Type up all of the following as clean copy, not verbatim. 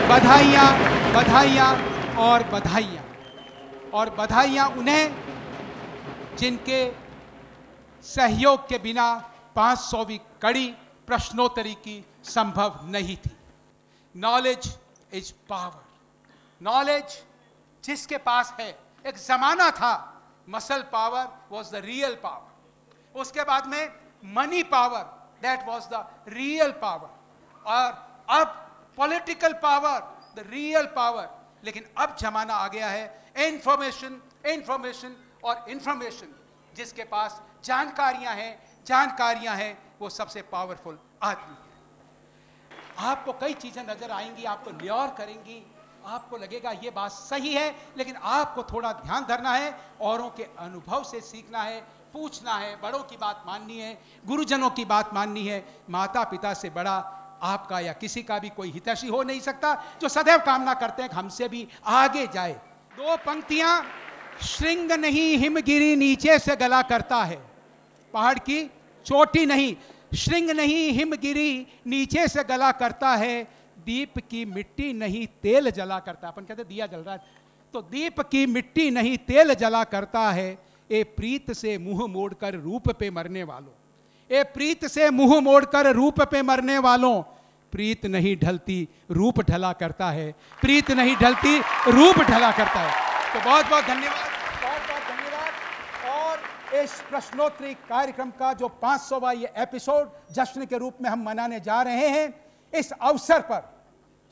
बधाइयाँ बधाइयाँ और बधाइयाँ और बधाइयाँ उन्हें जिनके सहयोग के बिना 500वीं कड़ी प्रश्नोत्तरी की संभव नहीं थी। Knowledge is power. नॉलेज जिसके पास है, एक जमाना था muscle power was the real power, उसके बाद में money power that was the real power, और अब political power the real power. लेकिन अब जमाना आ गया है इंफॉर्मेशन, इंफॉर्मेशन और इंफॉर्मेशन। जिसके पास जानकारियां हैं वो सबसे पावरफुल आदमी है। आपको कई चीजें नजर आएंगी, आपको न्यार करेंगी, आपको लगेगा ये बात सही है, लेकिन आपको थोड़ा ध्यान धरना है, औरों के अनुभव से सीखना है, पूछना है, बड़ों की बात माननी है, गुरुजनों की बात माननी है। माता पिता से बड़ा आपका या किसी का भी कोई हितैषी हो नहीं सकता, जो सदैव कामना करते हैं कि हमसे भी आगे जाए। दो पंक्तियां, श्रृंग नहीं हिमगिरी नीचे से गला करता है, पहाड़ की चोटी नहीं, श्रृंग नहीं हिमगिरी नीचे से गला करता है, दीप की मिट्टी नहीं तेल जला करता। अपन कहते दिया जल रहा है, तो दीप की मिट्टी नहीं तेल जला करता है। ए प्रीत से मुंह मोड़कर रूप पे मरने वालों, ए प्रीत से मुंह मोड़कर रूप पे मरने वालों, प्रीत नहीं ढलती रूप ढला करता है, प्रीत नहीं ढलती रूप ढला करता है। तो बहुत बहुत धन्यवाद, बहुत बहुत धन्यवाद। और इस प्रश्नोत्तरी कार्यक्रम का जो 500वां ये एपिसोड जश्न के रूप में हम मनाने जा रहे हैं, इस अवसर पर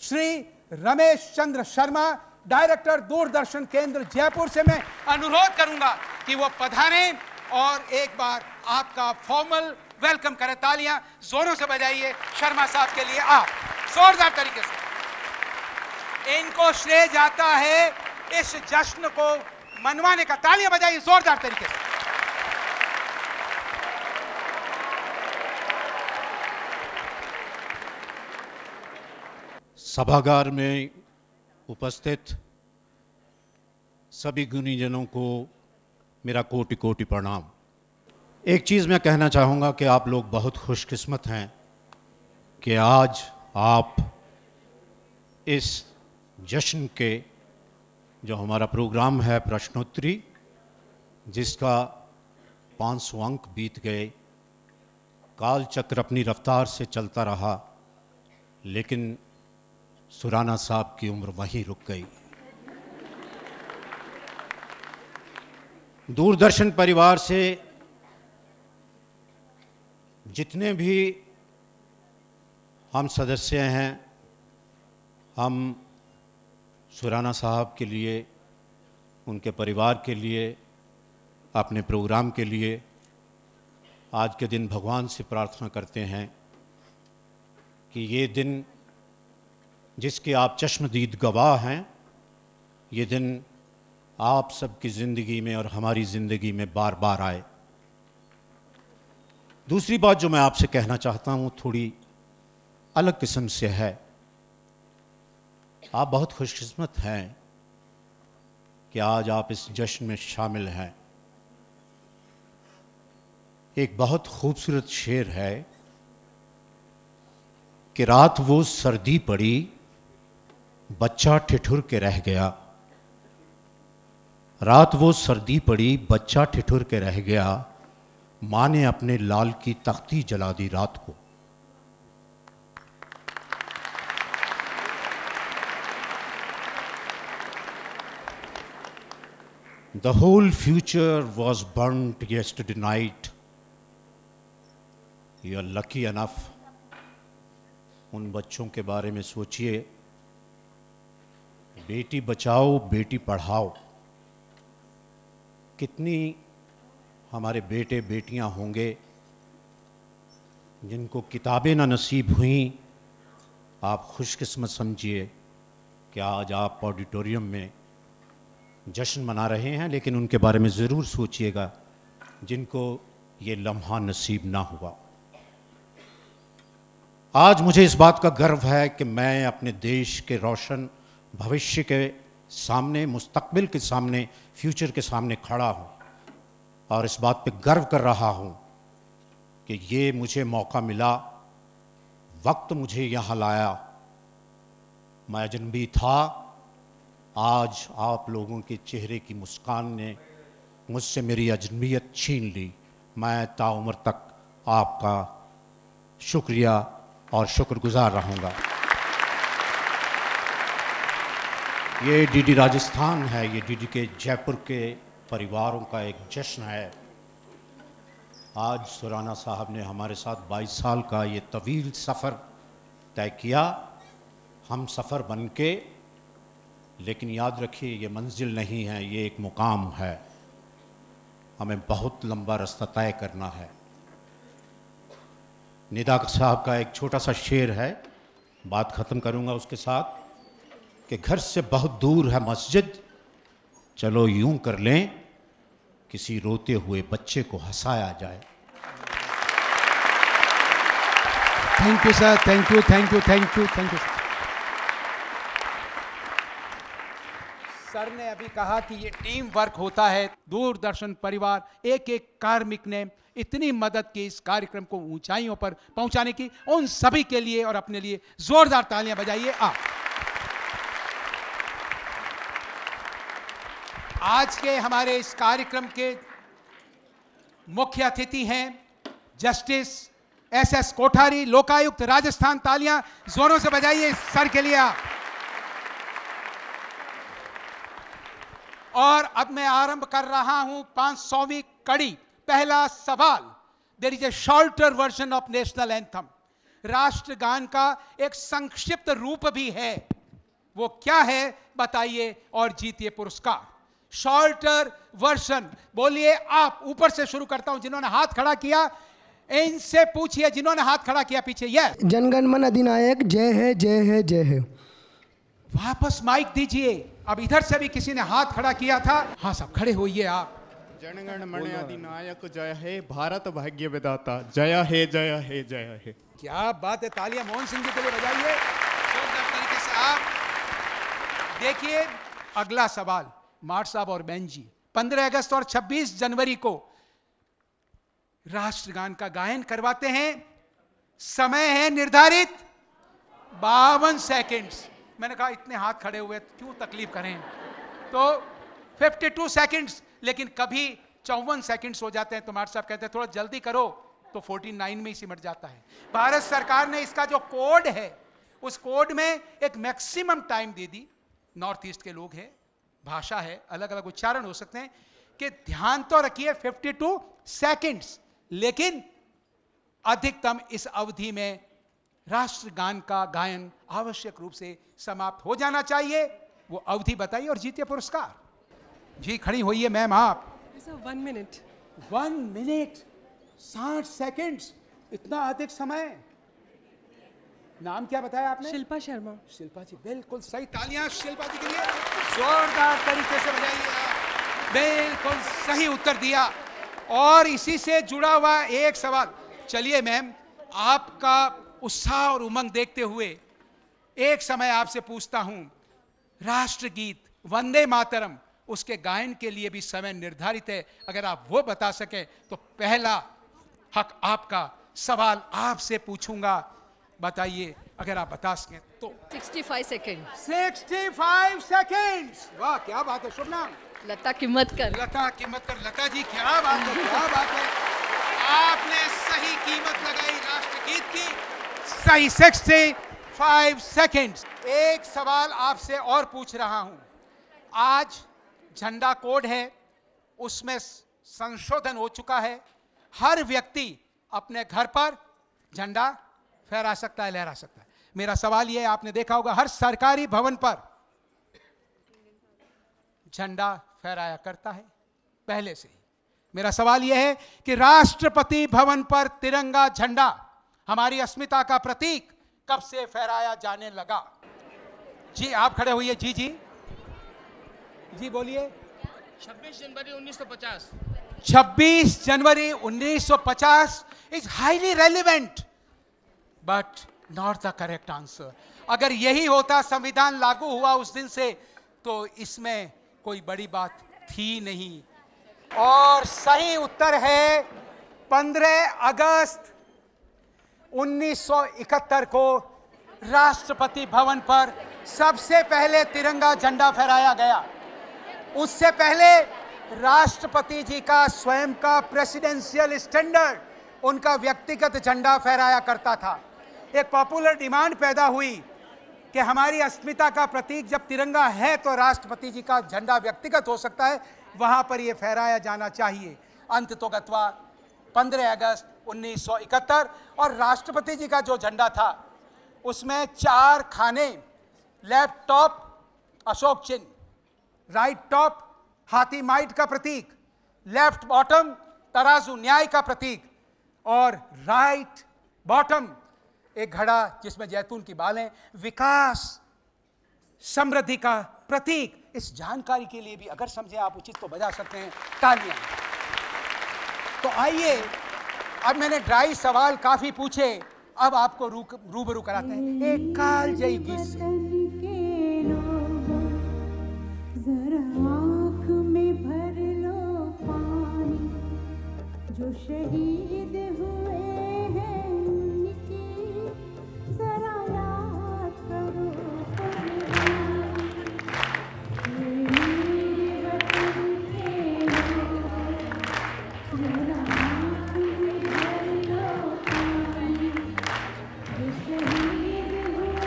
श्री रमेश चंद्र शर्मा, डायरेक्टर दूरदर्शन केंद्र जयपुर से मैं अनुरोध करूंगा कि वो पधारें और एक बार आपका फॉर्मल वेलकम करें। तालियां जोरों से बजाइए शर्मा साहब के लिए, आप जोरदार तरीके से। इनको श्रेय जाता है इस जश्न को मनवाने का। तालियां बजाइए जोरदार तरीके से। सभागार में उपस्थित सभी गुणीजनों को मेरा कोटि कोटि प्रणाम। एक चीज़ मैं कहना चाहूँगा कि आप लोग बहुत खुशकिस्मत हैं कि आज आप इस जश्न के जो हमारा प्रोग्राम है प्रश्नोत्तरी, जिसका 500 अंक बीत गए, काल चक्र अपनी रफ्तार से चलता रहा, लेकिन सुराना साहब की उम्र वहीं रुक गई। दूरदर्शन परिवार से जितने भी हम सदस्य हैं, हम सुराना साहब के लिए, उनके परिवार के लिए, अपने प्रोग्राम के लिए आज के दिन भगवान से प्रार्थना करते हैं कि ये दिन जिसके आप चश्मदीद गवाह हैं, ये दिन आप सबकी ज़िंदगी में और हमारी ज़िंदगी में बार बार आए। दूसरी बात जो मैं आपसे कहना चाहता हूँ थोड़ी अलग किस्म से है। आप बहुत खुशकिस्मत हैं कि आज आप इस जश्न में शामिल हैं। एक बहुत खूबसूरत शेर है कि रात वो सर्दी पड़ी, बच्चा ठिठुर के रह गया। रात वो सर्दी पड़ी, बच्चा ठिठुर के रह गया, माँ ने अपने लाल की तख्ती जला दी रात को। The whole future was burnt yesterday night. You are lucky enough. उन बच्चों के बारे में सोचिए। बेटी बचाओ, बेटी पढ़ाओ। कितनी हमारे बेटे बेटियां होंगे जिनको किताबें ना नसीब हुई। आप खुशकिस्मत समझिए कि आज आप ऑडिटोरियम में जश्न मना रहे हैं, लेकिन उनके बारे में ज़रूर सोचिएगा जिनको ये लम्हा नसीब ना हुआ। आज मुझे इस बात का गर्व है कि मैं अपने देश के रोशन भविष्य के सामने, मुस्तकबिल के सामने, फ्यूचर के सामने खड़ा हूँ और इस बात पे गर्व कर रहा हूँ कि ये मुझे मौका मिला, वक्त मुझे यहाँ लाया। मैं अजनबी था, आज आप लोगों के चेहरे की मुस्कान ने मुझसे मेरी अजनबियत छीन ली। मैं ताउम्र तक आपका शुक्रिया और शुक्रगुजार रहूँगा। ये डीडी राजस्थान है, ये डीडी के जयपुर के परिवारों का एक जश्न है। आज सुराना साहब ने हमारे साथ 22 साल का ये तवील सफ़र तय किया। हम सफ़र बन के, लेकिन याद रखिए ये मंजिल नहीं है, ये एक मुकाम है। हमें बहुत लंबा रास्ता तय करना है। निदा साहब का एक छोटा सा शेर है, बात ख़त्म करूँगा उसके साथ, कि घर से बहुत दूर है मस्जिद, चलो यूं कर लें किसी रोते हुए बच्चे को हंसाया जाए। Thank you sir, thank you, thank you, thank you, thank you. Sir ने अभी कहा कि ये टीम वर्क होता है। दूरदर्शन परिवार, एक एक कार्मिक ने इतनी मदद की इस कार्यक्रम को ऊंचाइयों पर पहुंचाने की। उन सभी के लिए और अपने लिए जोरदार तालियां बजाइए आप। आज के हमारे इस कार्यक्रम के मुख्य अतिथि हैं जस्टिस एसएस कोठारी, लोकायुक्त राजस्थान। तालियां जोरों से बजाइए सर के लिए आप। और अब मैं आरंभ कर रहा हूं 500वीं कड़ी। पहला सवाल, there is a shorter version of national anthem. राष्ट्रगान का एक संक्षिप्त रूप भी है, वो क्या है बताइए और जीतिए पुरस्कार। शॉर्टर वर्जन बोलिए आप। ऊपर से शुरू करता हूं, जिन्होंने हाथ खड़ा किया इनसे पूछिए, जिन्होंने हाथ खड़ा किया पीछे। ये जनगण मन अधिनायक जय है, जय है, जय है। वापस माइक दीजिए। अब इधर से भी किसी ने हाथ खड़ा किया था। हाँ सब खड़े होइए आप। जनगण मन अधिनायक जय है, भारत भाग्य विधाता जय है, जय है, जय है। क्या बात है, तालियां मोहन सिंह जी के लिए बजाइए जोरदार तरीके से आप। देखिए अगला सवाल, मार्ट साहब और बहन जी, 15 अगस्त और 26 जनवरी को राष्ट्रगान का गायन करवाते हैं। समय है निर्धारित 52 सेकंड्स। मैंने कहा इतने हाथ खड़े हुए क्यों तकलीफ करें, तो 52 सेकंड्स, लेकिन कभी 54 सेकंड्स हो जाते हैं। तो मार्ट साहब कहते हैं थोड़ा जल्दी करो, तो 49 में ही सिमट जाता है। भारत सरकार ने इसका जो कोड है, उस कोड में एक मैक्सिमम टाइम दे दी। नॉर्थ ईस्ट के लोग हैं, भाषा है, अलग अलग उच्चारण हो सकते हैं, कि ध्यान तो रखिए 52 सेकंड्स, लेकिन अधिकतम इस अवधि में राष्ट्रगान का गायन आवश्यक रूप से समाप्त हो जाना चाहिए। वो अवधि बताइए और जीतिए पुरस्कार। जी खड़ी होइए मैम आप। 1 मिनट। 1 मिनट 60 सेकंड्स, इतना अधिक समय। नाम क्या बताया आपने? शिल्पा शर्मा। शिल्पा जी, बिल्कुल सही। तालियां शिल्पा जी के लिए जोरदार तरीके से बजाइए। बिल्कुल सही उत्तर दिया। और इसी से जुड़ा हुआ एक सवाल। चलिए मैम, आपका उत्साह और उमंग देखते हुए एक समय आपसे पूछता हूं, राष्ट्रगीत वंदे मातरम, उसके गायन के लिए भी समय निर्धारित है। अगर आप वो बता सके तो पहला हक आपका। सवाल आपसे पूछूंगा, बताइए। अगर आप बता सकें तो। 65 सेकेंड। 65 सेकेंड्स। वाह, क्या बात है। शुभ नाम? लता किम्मतकर। लता किम्मतकर। लता जी, क्या बात है, क्या बात है। आपने सही कीमत लगाई राष्ट्रगीत की। सही 65 सेकेंड्स। एक सवाल आपसे और पूछ रहा हूं। आज झंडा कोड है, उसमें संशोधन हो चुका है। हर व्यक्ति अपने घर पर झंडा फहरा सकता है, लहरा सकता है। मेरा सवाल यह है, आपने देखा होगा हर सरकारी भवन पर झंडा फहराया करता है पहले से ही। मेरा सवाल यह है कि राष्ट्रपति भवन पर तिरंगा झंडा, हमारी अस्मिता का प्रतीक, कब से फहराया जाने लगा? जी आप खड़े होइए। जी जी जी बोलिए। 26 जनवरी 1950। 26 जनवरी 1950 is highly relevant but not the correct answer. अगर यही होता, संविधान लागू हुआ उस दिन से, तो इसमें कोई बड़ी बात थी नहीं। और सही उत्तर है 15 अगस्त 1971 को राष्ट्रपति भवन पर सबसे पहले तिरंगा झंडा फहराया गया। उससे पहले राष्ट्रपति जी का स्वयं का प्रेसिडेंशियल स्टैंडर्ड, उनका व्यक्तिगत झंडा फहराया करता था। एक पॉपुलर डिमांड पैदा हुई कि हमारी अस्मिता का प्रतीक जब तिरंगा है तो राष्ट्रपति जी का झंडा व्यक्तिगत हो सकता है, वहां पर यह फहराया जाना चाहिए। अंततोगत्वा 15 अगस्त 1971। और राष्ट्रपति जी का जो झंडा था उसमें 4 खाने, लेफ्ट टॉप अशोक चिन्ह, राइट टॉप हाथी माइट का प्रतीक, लेफ्ट बॉटम तराजू न्याय का प्रतीक, और राइट बॉटम एक घड़ा जिसमें जैतून की बालें, विकास समृद्धि का प्रतीक। इस जानकारी के लिए भी अगर समझे आप उचित तो बजा सकते हैं तालियां। तो आइए, अब मैंने ड्राई सवाल काफी पूछे, अब आपको रूबरू कराते हैं एक कालजयी गीत से। जो शहीद हुए हैं उनकी जरा याद करो। मेरे वतन के लोग, जरा आँख में भर लो पानी। जो शहीद हुए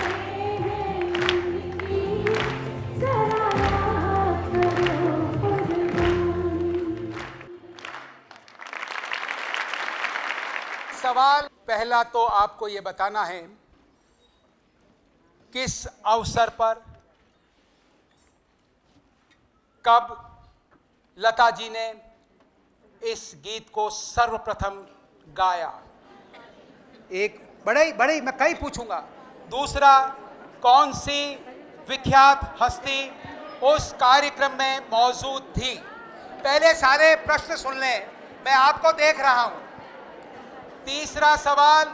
हैं उनकी जरा याद करो कुर्बानी। सवाल पहला तो आपको यह बताना है, किस अवसर पर, कब लता जी ने इस गीत को सर्वप्रथम गाया? एक बड़े मैं कई पूछूंगा। दूसरा, कौन सी विख्यात हस्ती उस कार्यक्रम में मौजूद थी? पहले सारे प्रश्न सुन लें, मैं आपको देख रहा हूं। तीसरा सवाल,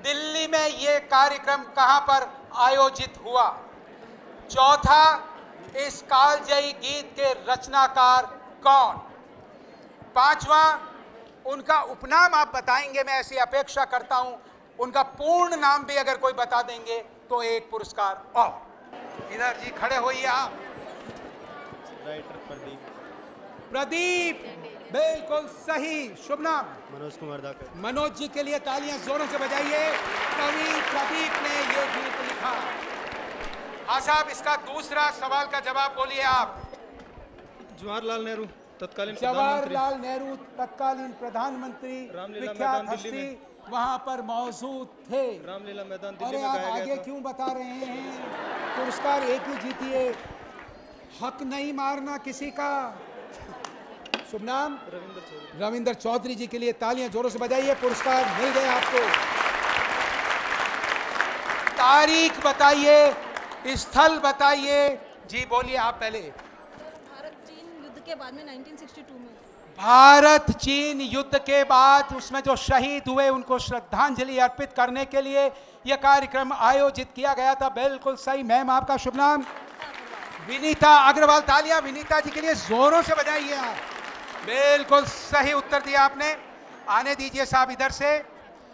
दिल्ली में यह कार्यक्रम कहां पर आयोजित हुआ? चौथा, इस कालजयी गीत के रचनाकार कौन? पांचवा, उनका उपनाम आप बताएंगे, मैं ऐसी अपेक्षा करता हूं। उनका पूर्ण नाम भी अगर कोई बता देंगे तो एक पुरस्कार और। इधर जी खड़े होइए आप। राइटर प्रदीप। प्रदीप, बिल्कुल सही। शुभ नाम? मनोज कुमार धाकर। मनोज जी के लिए तालियां जोरों से बजाइए। कवि प्रदीप ने ये गीत लिखा। हाँ साहब, इसका दूसरा सवाल का जवाब बोलिए आप। जवाहरलाल नेहरू तत्कालीन जवाहरलाल नेहरू तत्कालीन प्रधानमंत्री, रामलीला विख्यात मैदान दिल्ली हस्ती में। वहां पर मौजूद थे। रामलीला मैदान दिल्ली अरे में आप गाया आगे गया था। क्यों बता रहे हैं? पुरस्कार एक ही जीतिए, हक नहीं मारना किसी का। शुभ नाम? रविंद्र चौधरी जी के लिए तालियां जोरों से बजाइए। पुरस्कार मिल गए आपको। तारीख बताइए, स्थल बताइए। जी बोलिए आप पहले। भारत चीन युद्ध के बाद में 1962 में। भारत चीन युद्ध के बाद उसमें जो शहीद हुए उनको श्रद्धांजलि अर्पित करने के लिए यह कार्यक्रम आयोजित किया गया था। बिल्कुल सही। मैम आपका शुभ नाम? विनीता अग्रवाल। तालियां विनीता जी के लिए जोरों से बजाइए आप। बिल्कुल सही उत्तर दिया आपने। आने दीजिए साहब इधर से।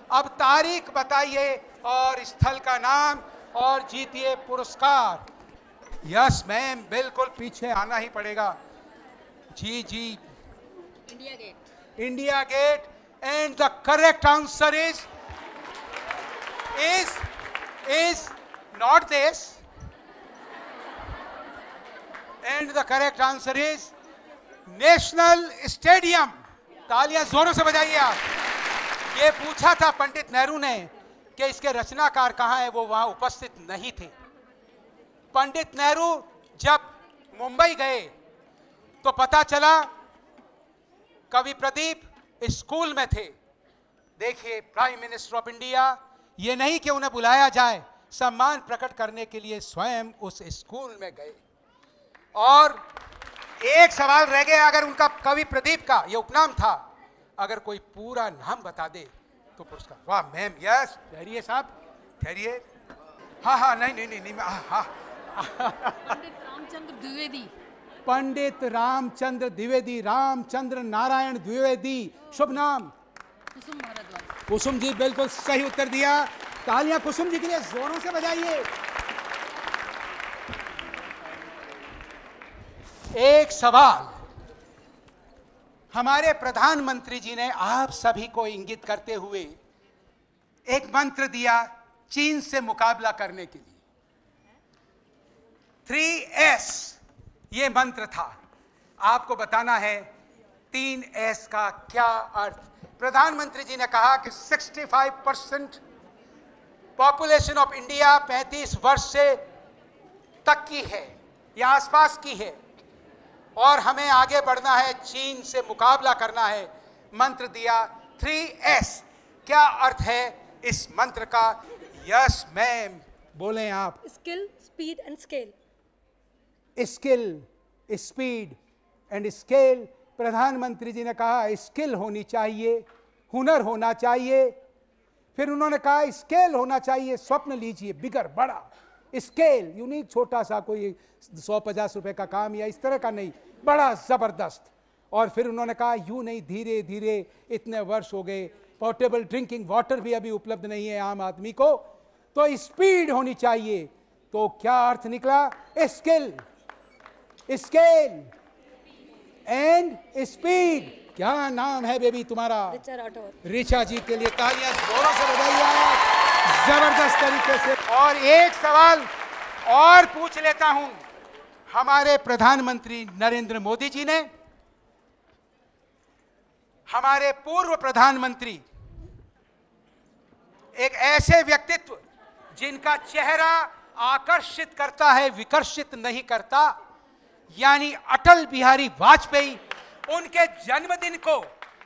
अब तारीख बताइए और स्थल का नाम और जीतिए पुरस्कार। यस मैम, बिल्कुल पीछे आना ही पड़ेगा। जी जी। India Gate. India Gate and the correct answer is not this, and the correct answer is National Stadium. तालियां जोरों से बजाइए आप। ये पूछा था पंडित नेहरू ने कि इसके रचनाकार कहां है, वो वहां उपस्थित नहीं थे। पंडित नेहरू जब मुंबई गए तो पता चला कवि प्रदीप स्कूल में थे। देखिए, प्राइम मिनिस्टर ऑफ इंडिया, ये नहीं कि उन्हें बुलाया जाए, सम्मान प्रकट करने के लिए स्वयं उस स्कूल में गए। और एक सवाल रह गया, अगर उनका कवि प्रदीप का ये उपनाम था, अगर कोई पूरा नाम बता दे तो पुरस्कार। वाह मैम, यस। ठहरिए साहब, ठहरिए। हाँ हाँ, नहीं, हाँ। पंडित रामचंद्र द्विवेदी। पंडित रामचंद्र द्विवेदी, रामचंद्र नारायण द्विवेदी। शुभ नाम? कुसुम भारद्वाज। कुसुम जी बिल्कुल सही उत्तर दिया। तालियां कुसुम जी के लिए जोरों से बजाइए। एक सवाल हमारे प्रधानमंत्री जी ने आप सभी को इंगित करते हुए एक मंत्र दिया चीन से मुकाबला करने के लिए। 3S ये मंत्र था। आपको बताना है 3S का क्या अर्थ। प्रधानमंत्री जी ने कहा कि 65% पॉपुलेशन ऑफ इंडिया 35 वर्ष से तक की है या आसपास की है और हमें आगे बढ़ना है, चीन से मुकाबला करना है। मंत्र दिया 3S। क्या अर्थ है इस मंत्र का? यस मैम, बोलें आप। Skill, speed and scale. Skill, speed and scale. प्रधानमंत्री जी ने कहा स्किल होनी चाहिए, हुनर होना चाहिए। फिर उन्होंने कहा स्केल होना चाहिए। स्वप्न लीजिए, बिगर, बड़ा। स्केल यूनिक, छोटा सा कोई 150 रुपए का काम या इस तरह का नहीं, बड़ा जबरदस्त। और फिर उन्होंने कहा यूं नहीं, धीरे धीरे। इतने वर्ष हो गए, पोर्टेबल ड्रिंकिंग वाटर भी अभी उपलब्ध नहीं है आम आदमी को, तो स्पीड होनी चाहिए। तो क्या अर्थ निकला? Skill, scale and speed. क्या नाम है बेबी तुम्हारा? रिचा राठौर। रिचा जी के लिए तालियां जोरों से बजाइए आप, जबरदस्त तरीके से। और एक सवाल और पूछ लेता हूं। हमारे प्रधानमंत्री नरेंद्र मोदी जी ने हमारे पूर्व प्रधानमंत्री, एक ऐसे व्यक्तित्व जिनका चेहरा आकर्षित करता है, विकर्षित नहीं करता, यानी अटल बिहारी वाजपेयी, उनके जन्मदिन को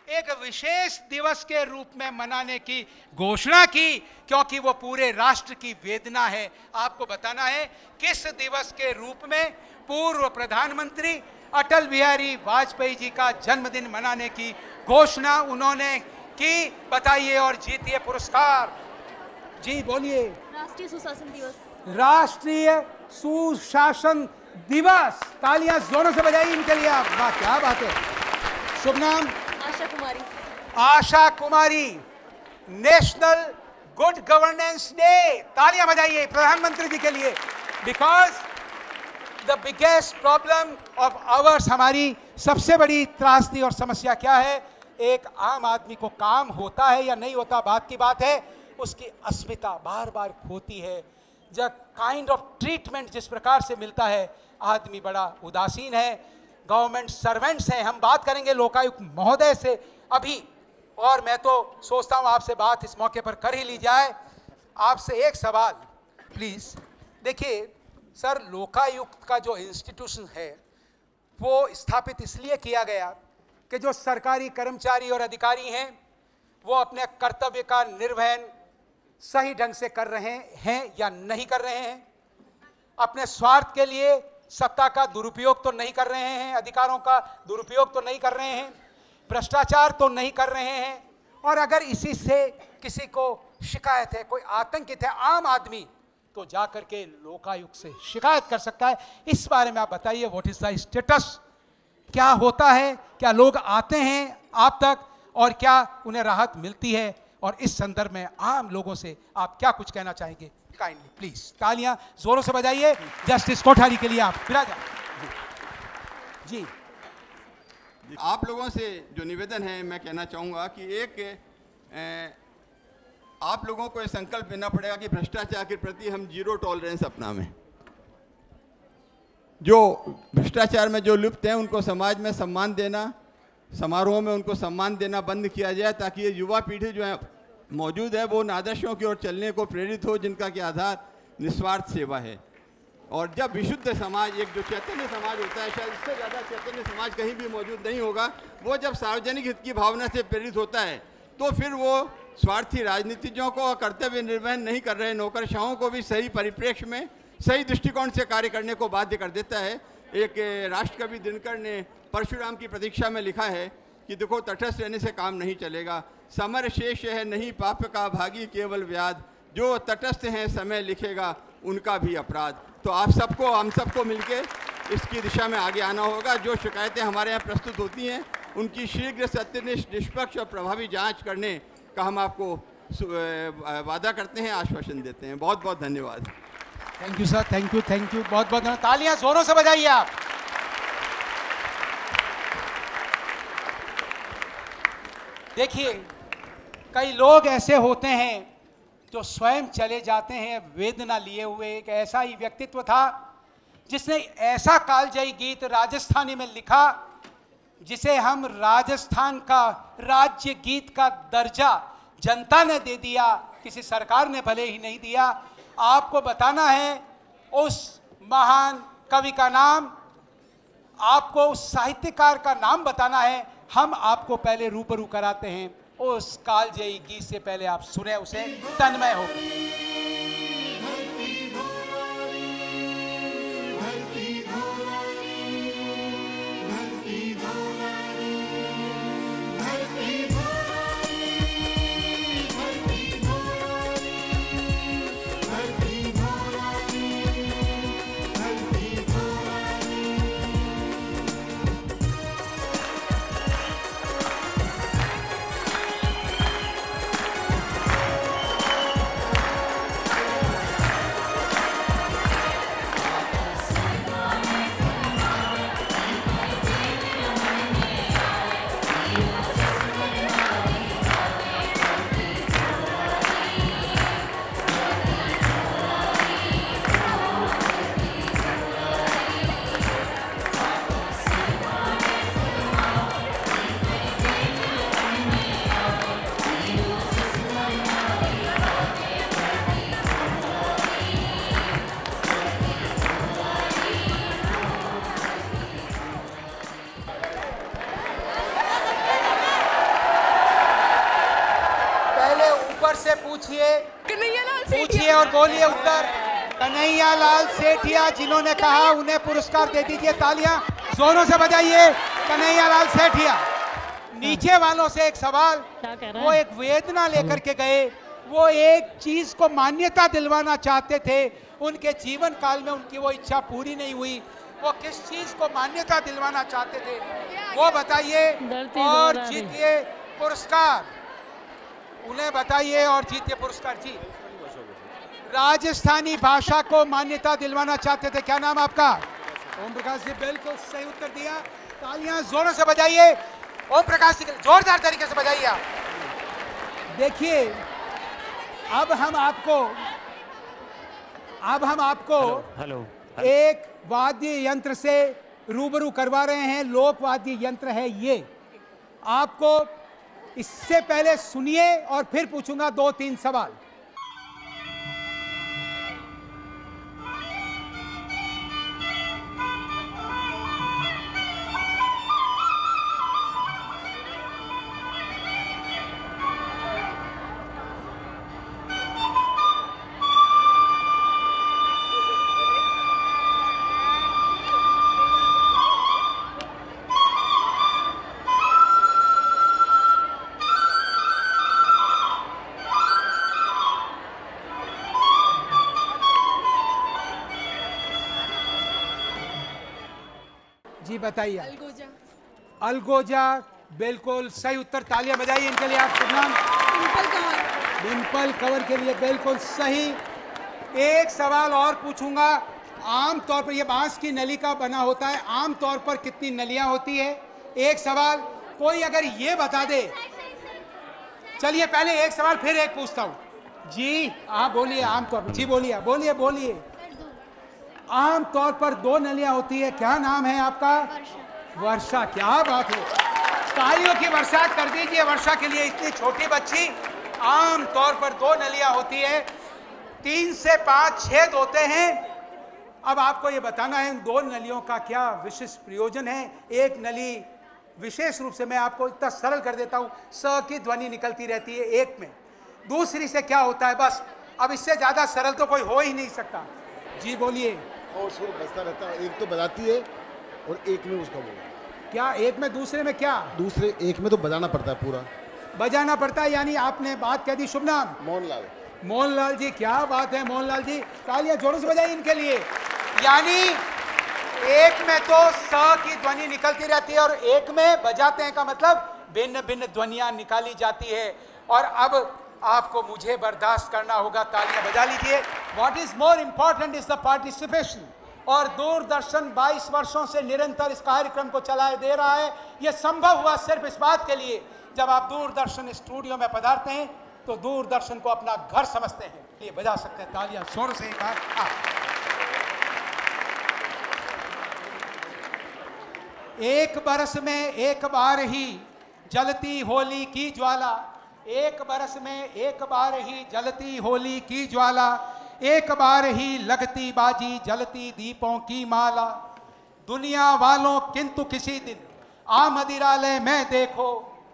एक विशेष दिवस के रूप में मनाने की घोषणा की, क्योंकि वो पूरे राष्ट्र की वेदना है। आपको बताना है किस दिवस के रूप में पूर्व प्रधानमंत्री अटल बिहारी वाजपेयी जी का जन्मदिन मनाने की घोषणा उन्होंने की। बताइए और जीतिए पुरस्कार। जी बोलिए। राष्ट्रीय सुशासन दिवस। राष्ट्रीय सुशासन दिवस। तालियां जोरों से बजाइए इनके लिए आप। वाह, क्या बात है। शुभ नाम? Asha Kumari. Asha Kumari. National good governance day. तालियां बजाइए प्रधानमंत्री जी के लिए। Because the biggest problem of ours, हमारी सबसे बड़ी त्रासदी और समस्या क्या है? एक आम आदमी को काम होता है या नहीं होता बात की बात है, उसकी अस्मिता बार बार खोती है। जब काइंड ऑफ ट्रीटमेंट जिस प्रकार से मिलता है, आदमी बड़ा उदासीन है। गवर्नमेंट सर्वेंट्स हैं, हम बात करेंगे लोकायुक्त महोदय से अभी, और मैं तो सोचता हूं आपसे बात इस मौके पर कर ही ली जाए। आपसे एक सवाल प्लीज। देखिए सर, लोकायुक्त का जो इंस्टीट्यूशन है वो स्थापित इसलिए किया गया कि जो सरकारी कर्मचारी और अधिकारी हैं वो अपने कर्तव्य का निर्वहन सही ढंग से कर रहे हैं या नहीं कर रहे हैं, अपने स्वार्थ के लिए सत्ता का दुरुपयोग तो नहीं कर रहे हैं, अधिकारों का दुरुपयोग तो नहीं कर रहे हैं, भ्रष्टाचार तो नहीं कर रहे हैं। और अगर इसी से किसी को शिकायत है, कोई आतंकित है आम आदमी, तो जाकर के लोकायुक्त से शिकायत कर सकता है। इस बारे में आप बताइए, व्हाट इज द स्टेटस? क्या होता है? क्या लोग आते हैं आप तक और क्या उन्हें राहत मिलती है? और इस संदर्भ में आम लोगों से आप क्या कुछ कहना चाहेंगे? काइंडली प्लीज तालियां जोरों से बजाइए जस्टिस कोठारी के लिए। आप विराजा जी। आप लोगों से जो निवेदन है मैं कहना चाहूँगा कि एक आप लोगों को ये संकल्प लेना पड़ेगा कि भ्रष्टाचार के प्रति हम जीरो टॉलरेंस अपनावें। जो भ्रष्टाचार में जो लिप्त हैं उनको समाज में सम्मान देना, समारोह में उनको सम्मान देना बंद किया जाए, ताकि ये युवा पीढ़ी जो है मौजूद है वो उन आदर्शों की ओर चलने को प्रेरित हो जिनका कि आधार निस्वार्थ सेवा है। और जब विशुद्ध समाज, एक जो चैतन्य समाज होता है, शायद इससे ज़्यादा चैतन्य समाज कहीं भी मौजूद नहीं होगा, वो जब सार्वजनिक हित की भावना से प्रेरित होता है तो फिर वो स्वार्थी राजनीतिज्ञों को और कर्तव्य निर्वहन नहीं कर रहे नौकरशाहों को भी सही परिप्रेक्ष्य में सही दृष्टिकोण से कार्य करने को बाध्य कर देता है। एक राष्ट्रकवि दिनकर ने परशुराम की प्रतीक्षा में लिखा है कि देखो, तटस्थ रहने से काम नहीं चलेगा, समर शेष है नहीं पाप का भागी केवल व्याध, जो तटस्थ हैं समय लिखेगा उनका भी अपराध। तो आप सबको, हम सबको मिलके इसकी दिशा में आगे आना होगा। जो शिकायतें हमारे यहाँ प्रस्तुत होती हैं उनकी शीघ्र, सत्यनिष्ठ, निष्पक्ष और प्रभावी जांच करने का हम आपको वादा करते हैं, आश्वासन देते हैं। बहुत बहुत धन्यवाद। Thank you sir, thank you, thank you, बहुत बहुत धन्यवाद। तालियां जोरों से बजाइए आप। देखिए, कई लोग ऐसे होते हैं जो स्वयं चले जाते हैं वेदना लिए हुए। एक ऐसा ही व्यक्तित्व था जिसने ऐसा कालजयी गीत राजस्थानी में लिखा जिसे हम राजस्थान का राज्य गीत का दर्जा जनता ने दे दिया, किसी सरकार ने भले ही नहीं दिया। आपको बताना है उस महान कवि का नाम, आपको उस साहित्यकार का नाम बताना है। हम आपको पहले रूबरू कराते हैं उस कालजयी गीत से। पहले आप सुने उसे, तन्मय हो। पूछिए और बोलिए उत्तर। कन्हैयालाल सेठिया जिन्होंने कहा, उन्हें पुरस्कार दे दीजिए। तालियां जोरों से बजाइए। कन्हैयालाल सेठिया। नीचे वालों से एक सवाल, वो एक वेदना लेकर के गए, वो एक चीज को मान्यता दिलवाना चाहते थे, उनके जीवन काल में उनकी वो इच्छा पूरी नहीं हुई। वो किस चीज को मान्यता दिलवाना चाहते थे वो बताइए और जीतिए पुरस्कार। उन्हें बताइए और जीतिए पुरस्कार। जी, राजस्थानी भाषा को मान्यता दिलवाना चाहते थे। क्या नाम आपका? ओम प्रकाश जी, बिल्कुल सही उत्तर दिया। तालियां जोरों से बजाइए। ओम प्रकाश जी के लिए जोरदार तरीके से बजाइए आप। देखिए अब हम आपको हेलो एक वाद्य यंत्र से रूबरू करवा रहे हैं। लोक वाद्य यंत्र है ये। आपको इससे पहले सुनिए और फिर पूछूंगा 2-3 सवाल। जी बताइए। अलगोजा। अलगोजा बिल्कुल सही उत्तर। तालियां बजाइए इनके लिए। आप शुभ नाम? डिम्पल कंवर। डिम्पल कंवर के लिए बिल्कुल सही। एक सवाल और पूछूंगा। आम तौर पर यह बांस की नली का बना होता है, आम तौर पर कितनी नलियां होती है? एक सवाल कोई अगर ये बता दे। चलिए पहले एक सवाल फिर एक पूछता हूं। जी आप बोलिए। आम तौर पर जी बोलिए बोलिए बोलिए। आम तौर पर 2 नलियां होती है। क्या नाम है आपका? वर्षा। क्या बात है, तालियों की बरसात कर दीजिए वर्षा के लिए। इतनी छोटी बच्ची। आम तौर पर 2 नलियां होती है, 3 से 5 छेद होते हैं। अब आपको ये बताना है इन 2 नलियों का क्या विशिष्ट प्रयोजन है। एक नली विशेष रूप से मैं आपको इतना सरल कर देता हूं, स की ध्वनि निकलती रहती है एक में, दूसरी से क्या होता है बस। अब इससे ज्यादा सरल तो कोई हो ही नहीं सकता। जी बोलिए। और सुर बजता रहता है, एक तो बजाती है और एक में उसका वो क्या एक में दूसरे में क्या? दूसरे एक में तो बजाना पड़ता है, पूरा बजाना पड़ता है। यानी आपने बात कह दी। शुभ नाम? मोहनलाल। मोहनलाल जी। क्या बात है मोहनलाल जी, तालियां जोरों से बजाइए इनके लिए। यानी एक में तो स की ध्वनि निकलती रहती है और एक में बजाते हैं का मतलब भिन्न भिन्न ध्वनियां निकाली जाती है। और अब आपको मुझे बर्दाश्त करना होगा। तालियां बजा लीजिए। What is more important is the participation. और दूरदर्शन 22 वर्षों से निरंतर इस कार्यक्रम को चलाए दे रहा है। यह संभव हुआ सिर्फ इस बात के लिए, जब आप दूरदर्शन स्टूडियो में पधारते हैं तो दूरदर्शन को अपना घर समझते हैं। ये बजा सकते हैं तालियां जोर से एक बार। एक बरस में एक बार ही जलती होली की ज्वाला। एक बरस में एक बार ही जलती होली की ज्वाला। एक बार ही लगती बाजी जलती दीपों की माला। दुनिया वालों किंतु किसी दिन आ मदिरालय में देखो,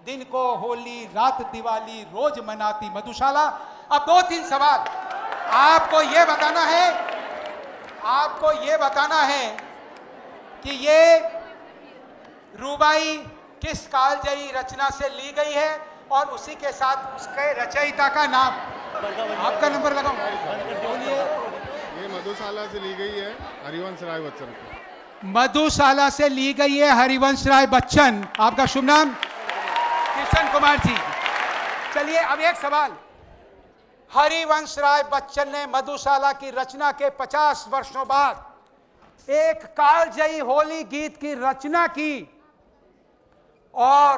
दिन को होली रात दिवाली रोज मनाती मधुशाला। अब 2-3 सवाल आपको ये बताना है कि ये रुबाई किस कालजयी रचना से ली गई है और उसी के साथ उसके रचयिता का नाम। आपका नंबर लगाओ। बोलिए। ये मधुशाला से ली गई है, हरिवंश राय बच्चन। मधुशाला से ली गई है, हरिवंश राय बच्चन। आपका शुभ नाम? किशन कुमार जी। चलिए अब एक सवाल। हरिवंश राय बच्चन ने मधुशाला की रचना के 50 वर्षों बाद एक कालजयी होली गीत की रचना की और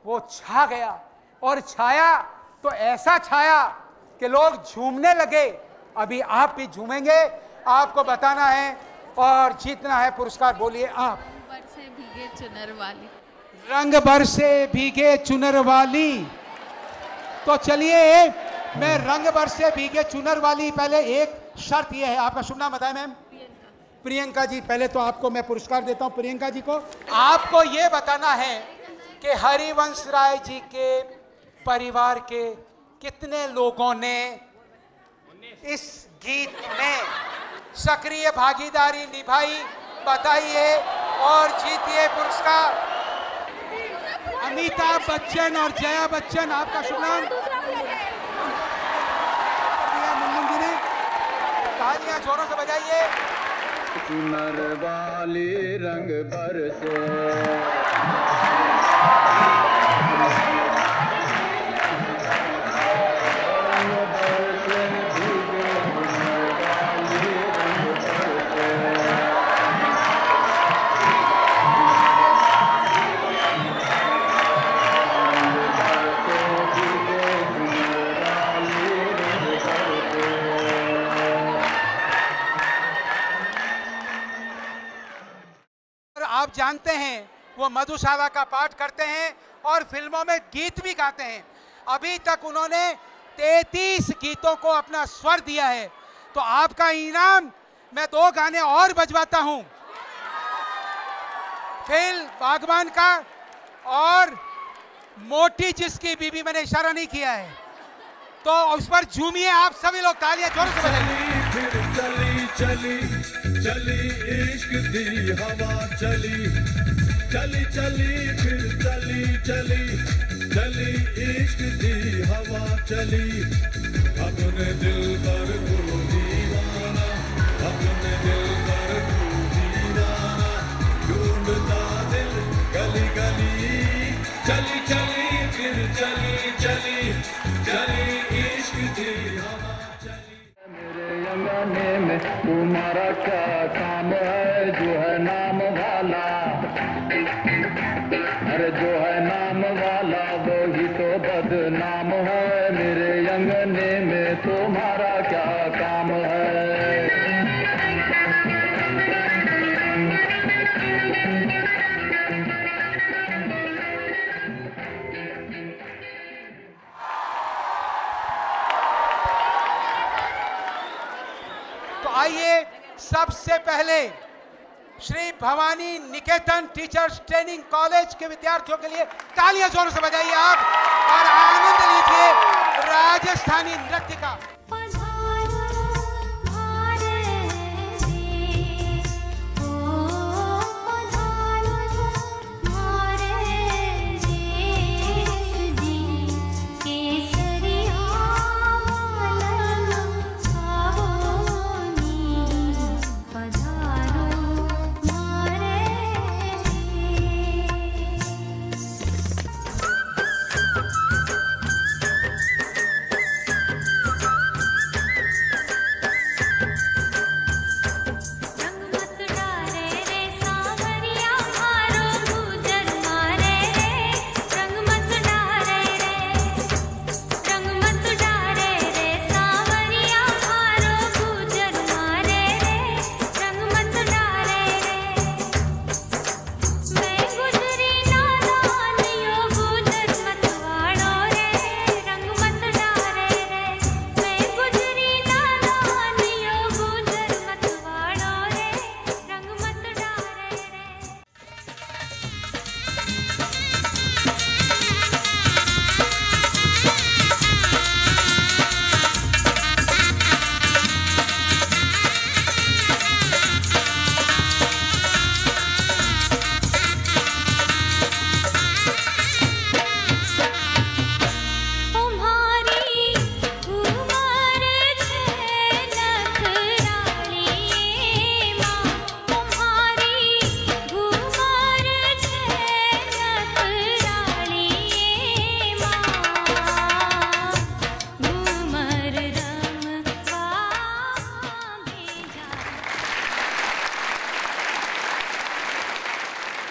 वो छा गया। और छाया तो ऐसा छाया कि लोग झूमने लगे। अभी आप भी झूमेंगे। आपको बताना है और जीतना है पुरस्कार। बोलिए आप। बरसे भीगे चुनर वाली। रंग बरसे भीगे चुनर वाली। तो चलिए मैं रंग बरसे भीगे चुनर वाली। पहले एक शर्त यह है। आपका शुभ नाम बताएं मैम? प्रियंका जी। पहले तो आपको मैं पुरस्कार देता हूं प्रियंका जी को। आपको यह बताना है कि हरिवंश राय जी के परिवार के कितने लोगों ने इस गीत में सक्रिय भागीदारी निभाई। बताइए और जीतिए पुरस्कार। अमिताभ बच्चन और जया बच्चन। आपका शुभ नाम? मुन्नन जी ने। तालियां जोरों से बजाइए। चुनर वाली रंग बरसे आप जानते हैं वो मधुशाला का पाठ करते हैं और फिल्मों में गीत भी गाते हैं। अभी तक उन्होंने 33 गीतों को अपना स्वर दिया है। तो आपका इनाम मैं 2 गाने और बजवाता हूं, फिल्म बागबान का और मोटी जिसकी बीबी, मैंने इशारा नहीं किया है, तो उस पर झूमिए आप सभी लोग, तालियां जोर से बजाइए। चली चली चली इश्क दी हवा चली चली चली फिर चली चली चली इश्क दी हवा चली अपने दिल पर तू दीवाना अपने दिल पर तू दीवाना ढूंढता दिल गली गली चली चली फिर चली चली चली इश्क दी हवा मेरे अंगने में तुम्हारा क्या काम है जो है नाम वाला अरे जो है नाम वाला वो ही तो बदनाम है मेरे अंगने में तुम्हारा क्या काम है। तो आइए सबसे पहले श्री भवानी निकेतन टीचर्स ट्रेनिंग कॉलेज के विद्यार्थियों के लिए तालियां जोरों से बजाइए आप और आनंद लीजिए राजस्थानी नृत्य का।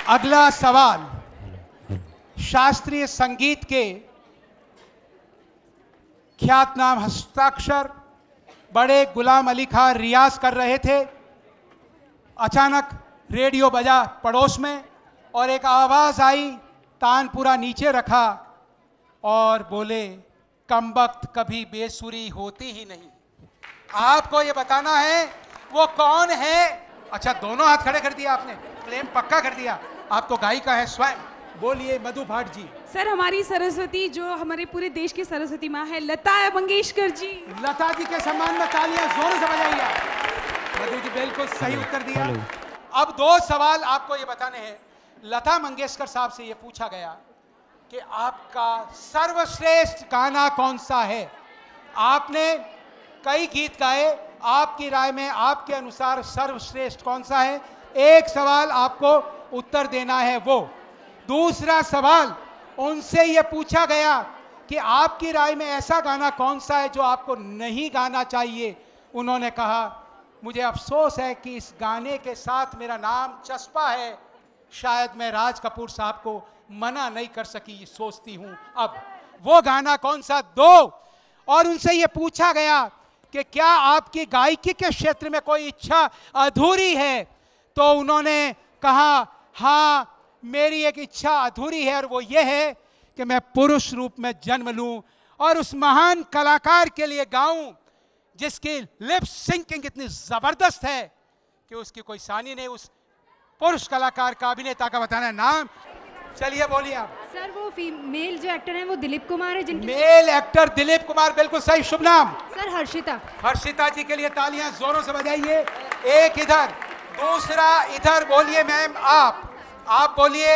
अगला सवाल शास्त्रीय संगीत के ख्यातनाम हस्ताक्षर बड़े गुलाम अली खां रियाज कर रहे थे। अचानक रेडियो बजा पड़ोस में और एक आवाज आई, तानपुरा नीचे रखा और बोले, कमबख्त कभी बेसुरी होती ही नहीं। आपको ये बताना है वो कौन है। अच्छा, दोनों हाथ खड़े कर दिया आपने, क्लेम पक्का कर दिया। आप तो गायिका है स्वयं, बोलिए मधु भाट जी। सर, हमारी सरस्वती जो हमारे पूरे देश की सरस्वती माँ है, लता मंगेशकर जी। लता जी के सम्मान में तालियां जोरों से बजाइए। मधु जी बिल्कुल सही उत्तर दिया। अब 2 सवाल आपको ये बताने हैं। लता मंगेशकर साहब से ये पूछा गया कि आपका सर्वश्रेष्ठ गाना कौन सा है। आपने कई गीत गाए, आपकी राय में, आपके अनुसार सर्वश्रेष्ठ कौन सा है? एक सवाल आपको उत्तर देना है वो। दूसरा सवाल उनसे यह पूछा गया कि आपकी राय में ऐसा गाना कौन सा है जो आपको नहीं गाना चाहिए। उन्होंने कहा, मुझे अफसोस है कि इस गाने के साथ मेरा नाम चस्पा है, शायद मैं राज कपूर साहब को मना नहीं कर सकी, सोचती हूं अब वो गाना कौन सा दो। और उनसे यह पूछा गया कि क्या आपकी गायकी के क्षेत्र में कोई इच्छा अधूरी है, तो उन्होंने कहा, हाँ, मेरी एक इच्छा अधूरी है और वो ये है कि मैं पुरुष रूप में जन्म लूं और उस महान कलाकार के लिए गाऊं जिसकी लिप सिंकिंग इतनी जबरदस्त है कि उसकी कोई सानी नहीं। उस पुरुष कलाकार का, अभिनेता का बताना नाम। चलिए बोलिए आप। सर वो मेल जो एक्टर हैं वो दिलीप कुमार है जिनके मेल एक्टर दिलीप कुमार, बिल्कुल सही। शुभ नाम? सर हर्षिता। हर्षिता जी के लिए तालियां जोरों से बजाइए। एक इधर, दूसरा इधर। बोलिए मैम आप बोलिए।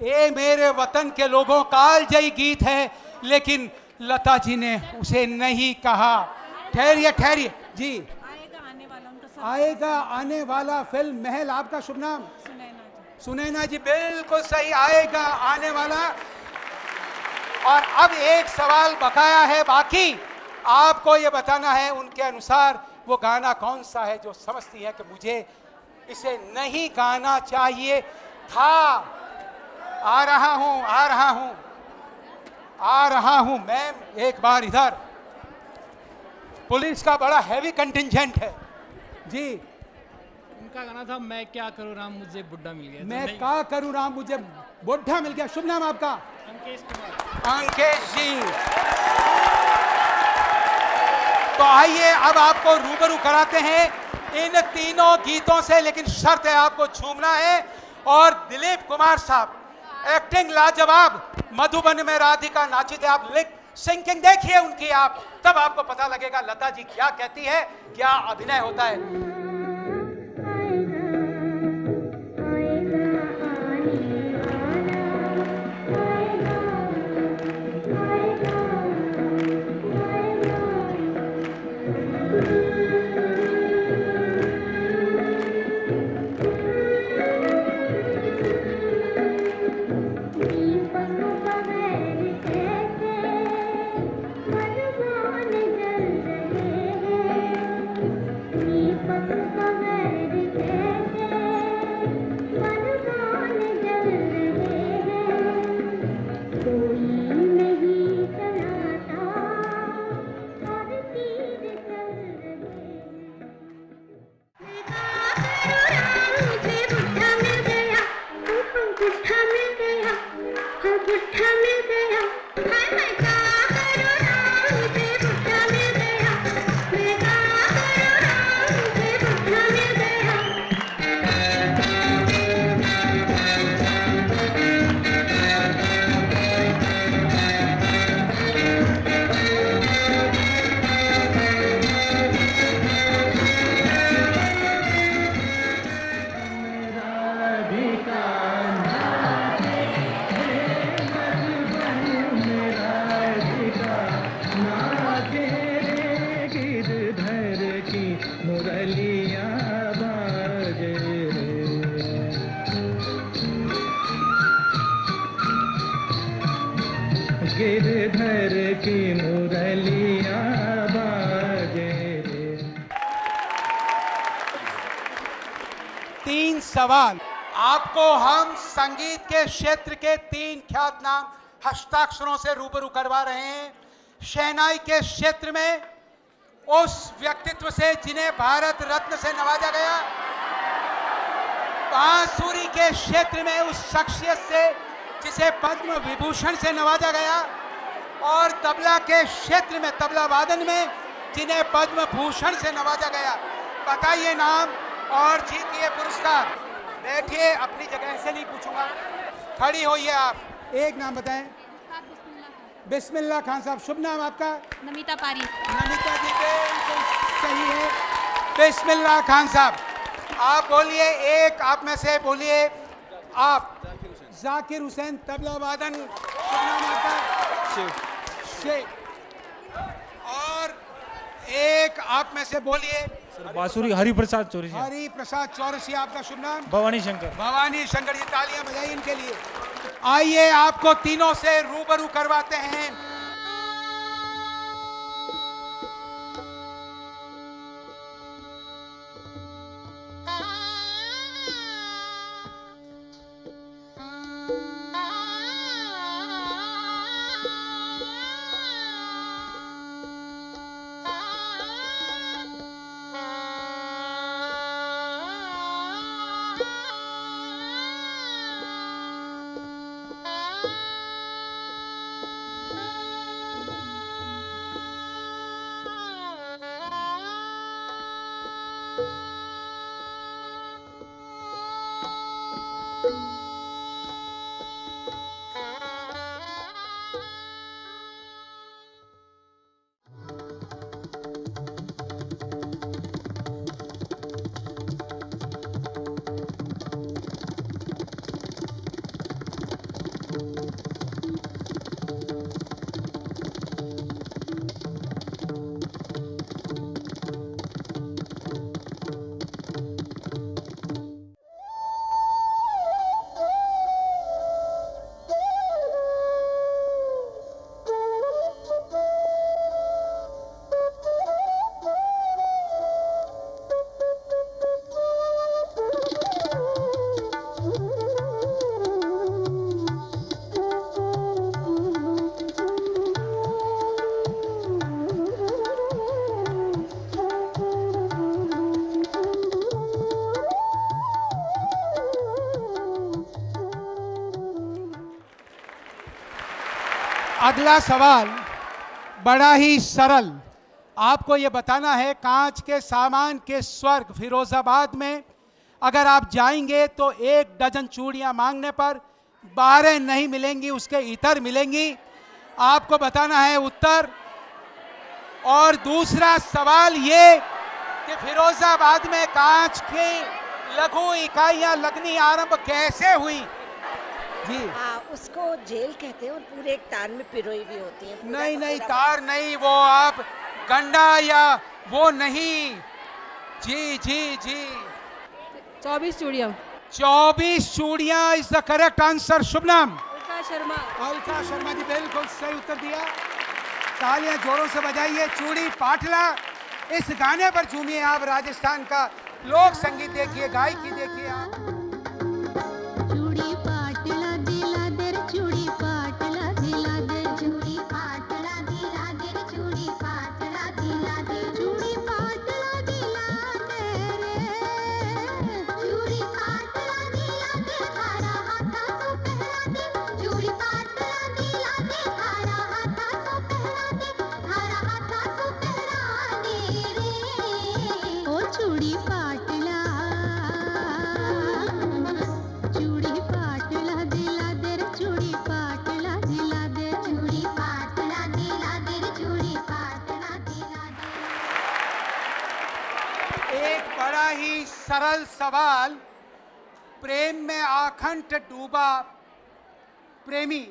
ए मेरे वतन के लोगों, कालजयी गीत है लेकिन लता जी ने उसे नहीं कहा। ठहरिए जी। आएगा आने वाला फिल्म महल। आपका शुभ नाम? सुनैना जी, बिल्कुल सही। आएगा आने वाला। और अब एक सवाल बकाया है बाकी, आपको ये बताना है उनके अनुसार वो गाना कौन सा है जो समझती है कि मुझे इसे नहीं गाना चाहिए था। आ रहा हूं मैम, एक बार इधर। पुलिस का बड़ा हैवी कंटिंजेंट है जी। उनका गाना था मैं क्या करूं राम मुझे बुढ़ा मिल गया। मैं क्या करूं राम मुझे बुढ़ा मिल गया। शुभ नाम आपका? अंकेश कुमार। अंकेश जी। तो आइए अब आपको रूबरू कराते हैं इन तीनों गीतों से, लेकिन शर्त है आपको झूमना है। और दिलीप कुमार साहब, एक्टिंग लाजवाब। मधुबन में राधिका नाची थे, आप लिप सिंकिंग देखिए उनकी आप, तब आपको पता लगेगा लता जी क्या कहती है, क्या अभिनय होता है। गिरधर की मुरलियां बाजे रे। तीन सवाल आपको हम संगीत के क्षेत्र के तीन ख्यात नाम हस्ताक्षरों से रूबरू करवा रहे हैं। शहनाई के क्षेत्र में उस व्यक्तित्व से जिन्हें भारत रत्न से नवाजा गया, बांसुरी के क्षेत्र में उस शख्सियत से जिसे पद्म विभूषण से नवाजा गया, और तबला के क्षेत्र में, तबला वादन में जिन्हें पद्म भूषण से नवाजा गया। बताइए नाम और जीतिए पुरस्कार। बैठिए, अपनी जगह से नहीं पूछूंगा, खड़ी होइए आप। एक नाम बताएं। बिस्मिल्लाह खान साहब। शुभ नाम आपका? नमिता पारी। नमिता जी बिल्कुल सही है। बिस्मिल्लाह खान साहब, आप बोलिए, एक आप में से बोलिए। आप जाकिर हुसैन, तबला वादन। शुभ नाम आपका? शेख। और एक आप में से बोलिए। बांसुरी हरिप्रसाद चौरसिया। हरिप्रसाद चौरसिया। आपका शुभ नाम? भवानी शंकर। भवानी शंकर जी, तालियां बजाइए इनके लिए। आइए आपको तीनों से रूबरू करवाते हैं। अगला सवाल बड़ा ही सरल। आपको ये बताना है कांच के सामान के स्वर्ग फिरोजाबाद में अगर आप जाएंगे तो 1 डजन चूड़ियां मांगने पर 12 नहीं मिलेंगी, उसके इतर मिलेंगी। आपको बताना है उत्तर। और दूसरा सवाल ये कि फिरोजाबाद में कांच की लघु इकाइयां लगनी आरंभ कैसे हुई? जी उसको जेल कहते हैं और पूरे एक तार में पिरोई हुई होती है। नहीं नहीं, तार नहीं, वो आप गंडा या वो नहीं। जी जी जी 24 चूड़ियाँ। 24 चूड़ियां इज द करेक्ट आंसर। शुभ नाम? उल्का शर्मा। उल्का शर्मा जी बिल्कुल सही उत्तर दिया। तालियां जोरों से बजाइए। चूड़ी पाटला, इस गाने पर झूमिए आप। राजस्थान का लोक संगीत देखिए, गायकी देखिए आप। चूड़ी पाटला दिला दे, चूड़ी पाटला दिला दे, चूड़ी पाटला दिला दे, चूड़ी पाटला दिला दे, चूड़ी पाटला दिला दे रे, चूड़ी पाटला दिला दे, थारा हाथा सो पहरा दे, चूड़ी पाटला दिला दे, थारा हाथा सो पहरा दे, थारा हाथा सो पहरा दे रे, ओ चूड़ी पाटला, चूड़ी पाटला दिला दे, चूड़ी पाटला दिला दे, चूड़ी पाटला दिला दे, चूड़ी पाटला दिला दे। एक बड़ा ही सरल सवाल। प्रेम में आखंड डूबा प्रेमी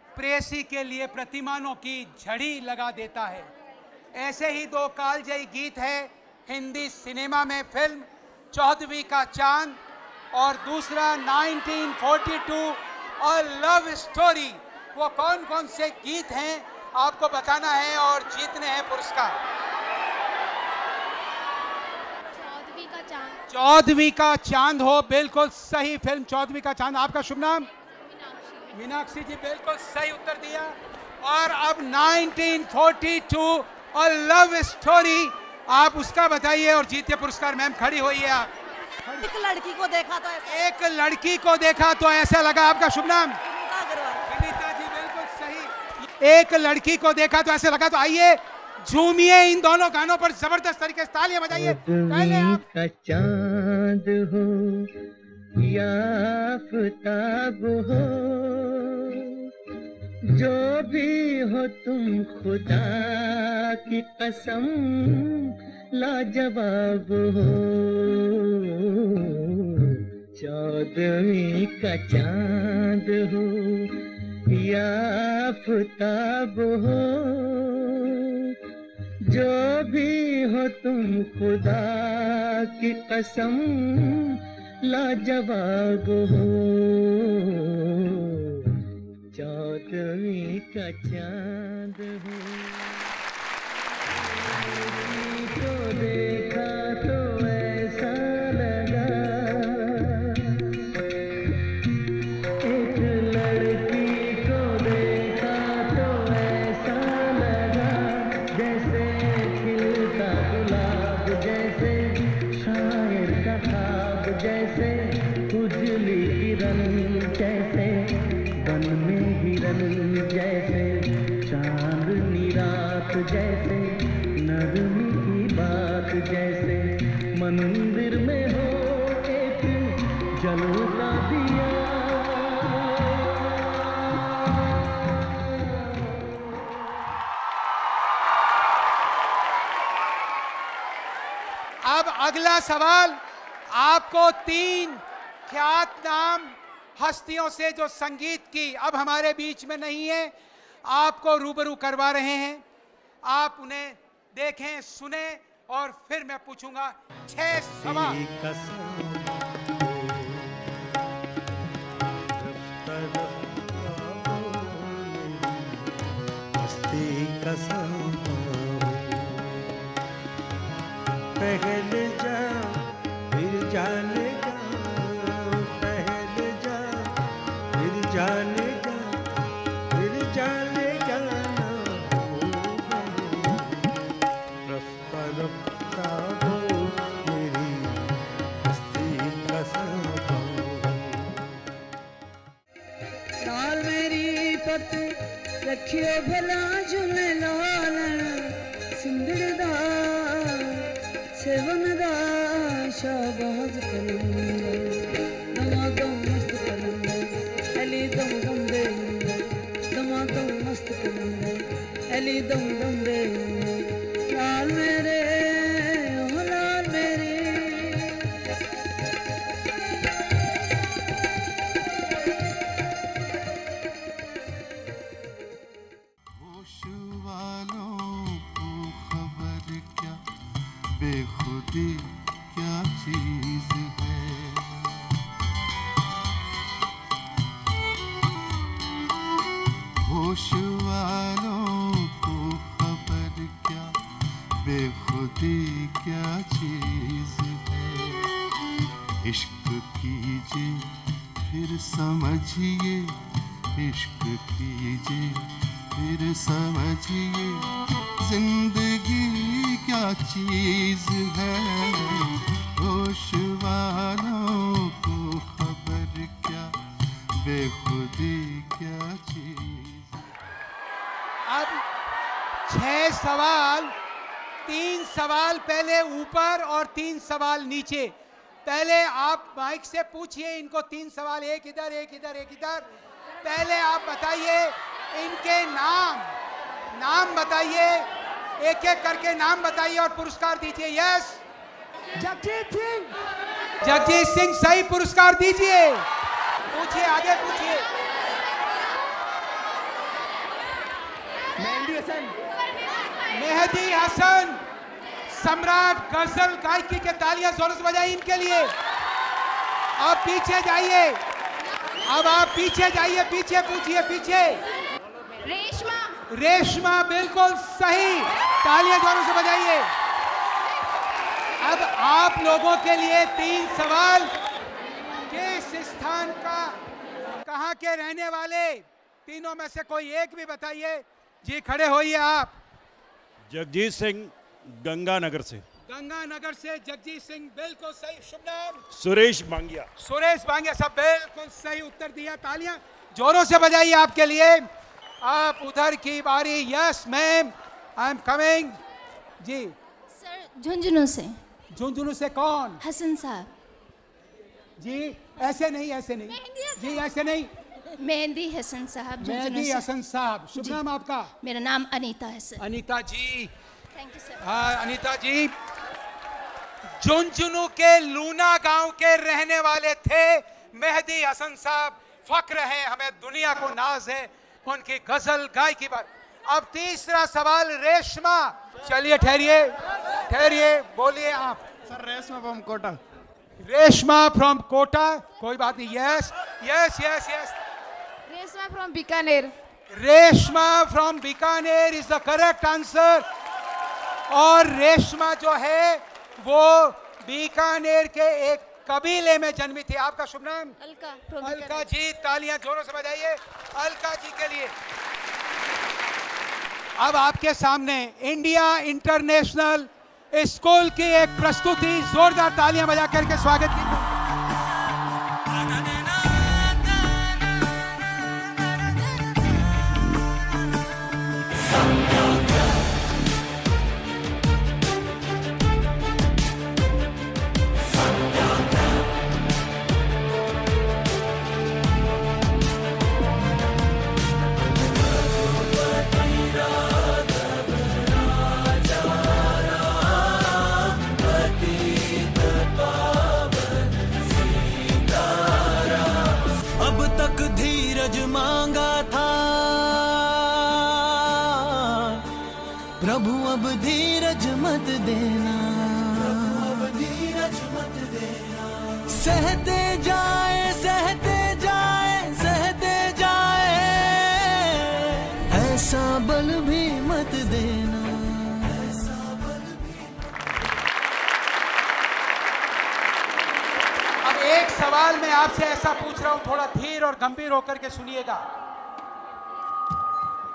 प्रेयसी के लिए प्रतिमानों की झड़ी लगा देता है। ऐसे ही 2 कालजयी गीत है हिंदी सिनेमा में, फिल्म 14वीं का चांद और दूसरा 1942 और लव स्टोरी। वो कौन कौन से गीत हैं आपको बताना है और जीतने हैं पुरस्कार। 14वीं का चांद। 14वीं का चांद हो, बिल्कुल सही फिल्म 14वीं का चांद। आपका शुभ नाम? मीनाक्षी जी बिल्कुल सही उत्तर दिया। और अब 1942 और लव स्टोरी, आप उसका बताइए और जीतिए पुरस्कार। मैम खड़ी होइए आप। एक लड़की को देखा तो एक लड़की को देखा तो ऐसा लगा। आपका शुभ नाम? अग्रवाल। विनीता जी बिल्कुल सही। एक लड़की को देखा तो ऐसे लगा। तो आइए झूमिए इन दोनों गानों पर जबरदस्त तरीके से तालियां बजाइए। पहले आप का चांद हो या आफताब हो, जो भी हो तुम खुदा की कसम लाजवाब हो। 14वीं का चांद हो या आफताब हो, जो भी हो तुम खुदा की कसम लाजवाब हो। 14वीं का चांद हो। तो देखा तो ऐसा लगा, एक लड़की को देखा तो ऐसा लगा, जैसे खिलता गुलाब, जैसे शायर का ख्वाब, जैसे उजली किरण, जैसे वन में हिरन, जैसे चांदनी रात, जैसे नरमी की बात, जैसे मंदिर में हो एक जलता दिया। अब अगला सवाल। आपको 3 ख्यात नाम हस्तियों से जो संगीत की अब हमारे बीच में नहीं है, आपको रूबरू करवा रहे हैं। आप उन्हें देखें, सुने और फिर मैं पूछूंगा 6 सवाल। पहले जा फिर जाने जा, पहले जा फिर जाने जा, फिर जाने जाना रफ्ता रफ्ता हो मेरी हस्ती का लाल मेरी पत रखी भला झूले लालना सिंदड़दा सेवनदा शाबाज कलंदर दमादम मस्त कलंदर अली दम दम दे दमादम मस्त कलंदर अली दम दम दे लाल मेरे ओ लाल मेरे बेखुदी क्या चीज है। होश वालों को खबर क्या बेखुदी क्या चीज है। इश्क कीजिए फिर समझिए, इश्क कीजिए फिर समझिए, जिंदगी क्या चीज है। होश वालों को खबर क्या बेखुदी क्या चीज। अब 6 सवाल, 3 सवाल पहले ऊपर और 3 सवाल नीचे। पहले आप माइक से पूछिए इनको 3 सवाल, एक इधर एक इधर एक इधर। पहले आप बताइए इनके नाम बताइए, एक एक करके नाम बताइए और पुरस्कार दीजिए। यस, जगजीत सिंह सही पुरस्कार दीजिए। पूछिए, आगे पूछिए। मेहदी हसन, सम्राट गजल गायकी के तालियां जोरों से बजाइए इनके लिए। आप पीछे जाइए, अब आप पीछे जाइए, पीछे पूछिए, पीछे। रेशमा बिल्कुल सही, तालियां जोरों से बजाइए। अब आप लोगों के लिए 3 सवाल। किस स्थान का, कहां के रहने वाले, तीनों में से कोई एक भी बताइए। जी खड़े होइए आप। जगजीत सिंह, गंगानगर से। गंगानगर से जगजीत सिंह बिल्कुल सही। शुभ नाम? सुरेश बांगिया। सुरेश बांगिया, सब बिल्कुल सही उत्तर दिया। तालियां जोरों से बजाइए आपके लिए। आप उधर की बारी। Yes ma'am, I am coming. जी सर, झुंझुनू से। झुंझुनू से कौन? हसन साहब। जी ऐसे नहीं, ऐसे नहीं जी, ऐसे नहीं। मेहंदी हसन साहब। मेहंदी हसन साहब। शुभ नाम आपका? मेरा नाम अनीता हसन। अनीता जी, थैंक यू सर। हाँ अनीता जी झुंझुनू के लूना गांव के रहने वाले थे मेहदी हसन साहब। फक्र है, हमें दुनिया को नाज है उनकी गजल गायकी पर। अब तीसरा सवाल रेशमा। चलिए ठहरिए, ठहरिए, बोलिए आप। Sir Reshma from Kota. Reshma from Kota, कोई बात नहीं। Yes yes yes yes. Reshma from Bikaner. Reshma from Bikaner is the correct answer. और रेशमा जो है वो बीकानेर के एक कबीले में जन्मी थी। आपका शुभ नाम? अलका। अलका जी, तालियां जोरों से बजाइए अलका जी के लिए। अब आपके सामने इंडिया इंटरनेशनल स्कूल की एक प्रस्तुति, जोरदार तालियां बजा करके स्वागत कीजिए। मांगा था प्रभु, अब धीरज मत देना, सहते जाए सहते जाए सहते जाए, ऐसा बल भी मत देना। अब एक सवाल मैं आपसे ऐसा पूछ रहा हूं, थोड़ा धीर और गंभीर होकर के सुनिएगा।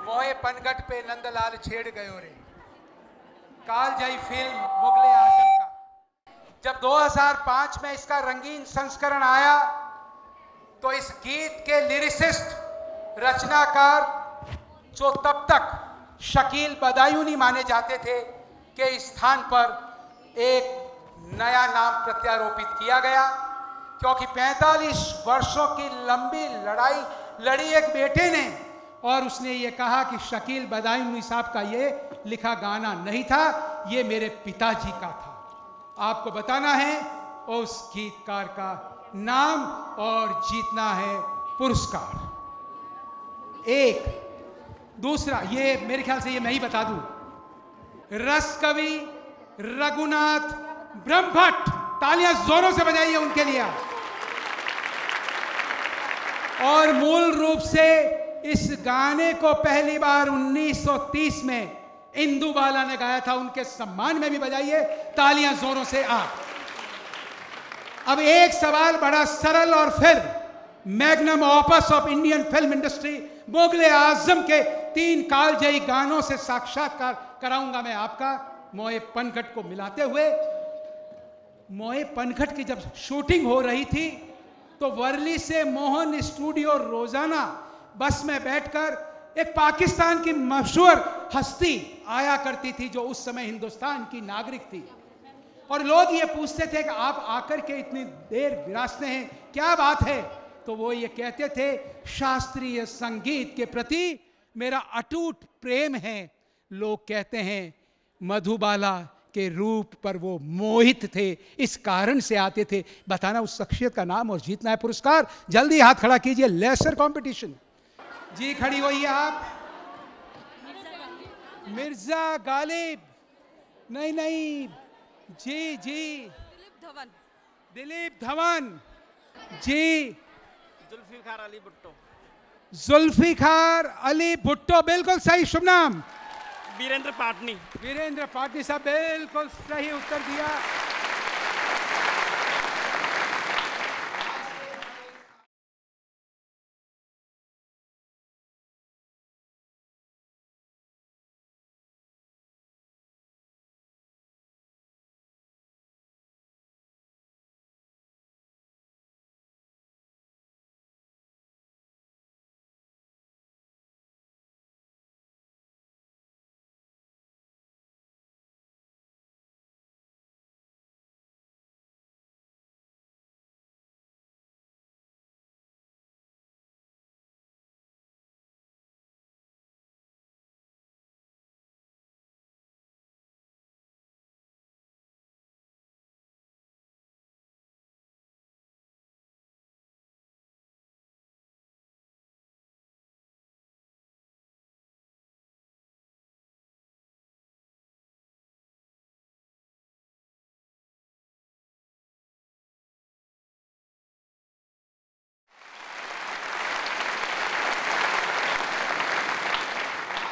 मोए पनघट पे नंदलाल छेड़ गयो रे, कालजयी फिल्म मुगले आजम का। जब 2005 में इसका रंगीन संस्करण आया तो इस गीत के लिरिसिस्ट, रचनाकार जो तब तक शकील बदायूनी माने जाते थे के स्थान पर एक नया नाम प्रत्यारोपित किया गया, क्योंकि 45 वर्षों की लंबी लड़ाई लड़ी एक बेटे ने, और उसने ये कहा कि शकील बदायूनी साहब का ये लिखा गाना नहीं था, ये मेरे पिताजी का था। आपको बताना है उस गीतकार का नाम और जीतना है पुरस्कार। एक दूसरा, ये मेरे ख्याल से ये मैं ही बता दूं, रस कवि रघुनाथ ब्रह्मभट्ट, तालियां जोरों से बजाइए उनके लिए। और मूल रूप से इस गाने को पहली बार 1930 में इंदुबाला ने गाया था, उनके सम्मान में भी बजाइए तालियां जोरों से आप। अब एक सवाल बड़ा सरल और फिर magnum opus of Indian film industry, Mughal-e Azam के 3 कालजयी गानों से साक्षात्कार कराऊंगा मैं आपका, मोए पनघट को मिलाते हुए। मोए पनघट की जब शूटिंग हो रही थी तो वर्ली से मोहन स्टूडियो रोजाना बस में बैठकर एक पाकिस्तान की मशहूर हस्ती आया करती थी, जो उस समय हिंदुस्तान की नागरिक थी, और लोग ये पूछते थे कि आप आकर के इतनी देर विरासते हैं, क्या बात है? तो वो ये कहते थे, शास्त्रीय संगीत के प्रति मेरा अटूट प्रेम है। लोग कहते हैं मधुबाला के रूप पर वो मोहित थे, इस कारण से आते थे। बताना उस शख्सियत का नाम और जीतना है पुरस्कार। जल्दी हाथ खड़ा कीजिए, लेसर कंपटीशन। जी खड़ी होइए आप। मिर्जा गालिब, नहीं, जी दिलीप धवन जी। जुल्फिकार अली भुट्टो। जुल्फिकार अली भुट्टो, बिल्कुल सही। शुभ नाम? वीरेंद्र पाटनी। वीरेंद्र पाटनी साहब, बिल्कुल सही उत्तर दिया।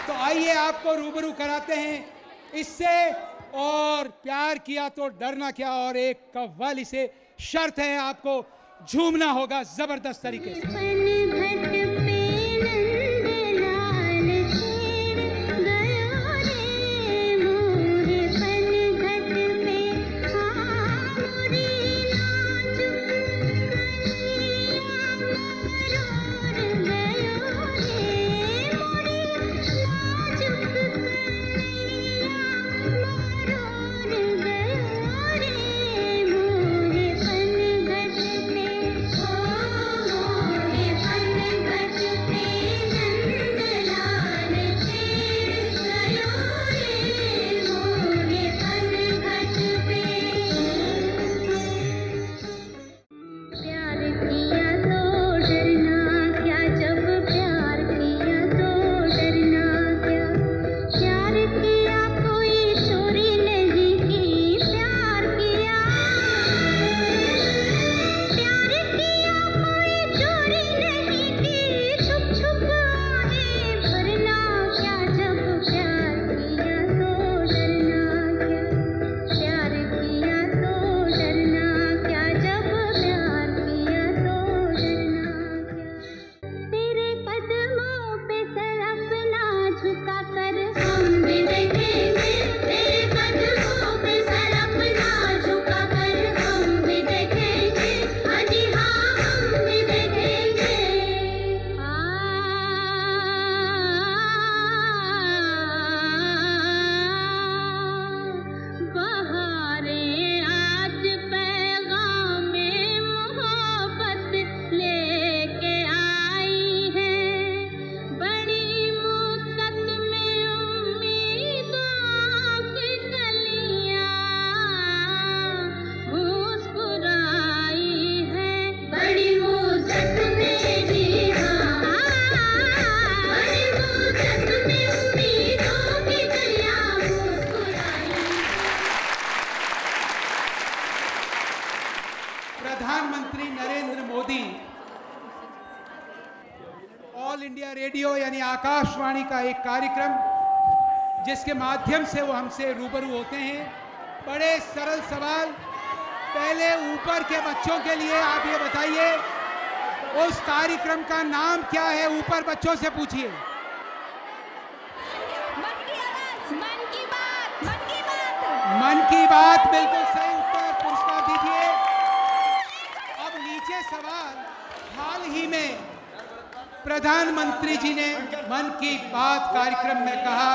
तो आइए आपको रूबरू कराते हैं इससे। और प्यार किया तो डरना क्या, और एक कव्वाली से शर्त है, आपको झूमना होगा जबरदस्त तरीके से। मोरे आकाशवाणी का एक कार्यक्रम जिसके माध्यम से वो हमसे रूबरू होते हैं। बड़े सरल सवाल, पहले ऊपर के बच्चों के लिए आप ये बताइए उस कार्यक्रम का नाम क्या है? ऊपर बच्चों से पूछिए। मन की बात, बिल्कुल सही उत्तर, पुरस्कार दीजिए। अब नीचे सवाल, हाल ही में प्रधानमंत्री जी ने मन की बात कार्यक्रम में कहा,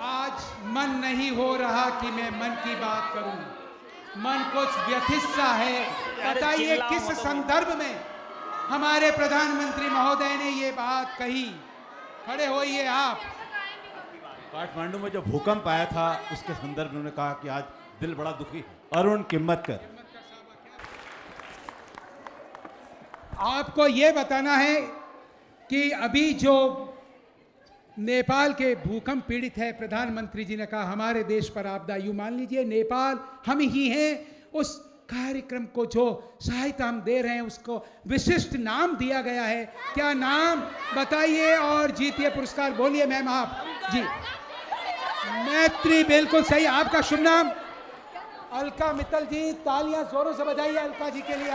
आज मन नहीं हो रहा कि मैं मन की बात करूं, मन कुछ व्यथित सा है। बताइए किस संदर्भ में हमारे प्रधानमंत्री महोदय ने ये बात कही? खड़े होइए आप। काठमांडू में जो भूकंप आया था उसके संदर्भ में उन्होंने कहा कि आज दिल बड़ा दुखी। अरुण किम्मतकर। आपको ये बताना है कि अभी जो नेपाल के भूकंप पीड़ित है, प्रधानमंत्री जी ने कहा हमारे देश पर आपदा, यूं मान लीजिए नेपाल हम ही हैं। उस कार्यक्रम को जो सहायता हम दे रहे हैं उसको विशिष्ट नाम दिया गया है। क्या नाम बताइए और जीतिए पुरस्कार। बोलिए मैम आप जी। मैत्री, बिल्कुल सही। आपका शुभ नाम? अलका मित्तल जी। तालियां जोरों से बजाइए अलका जी के लिए।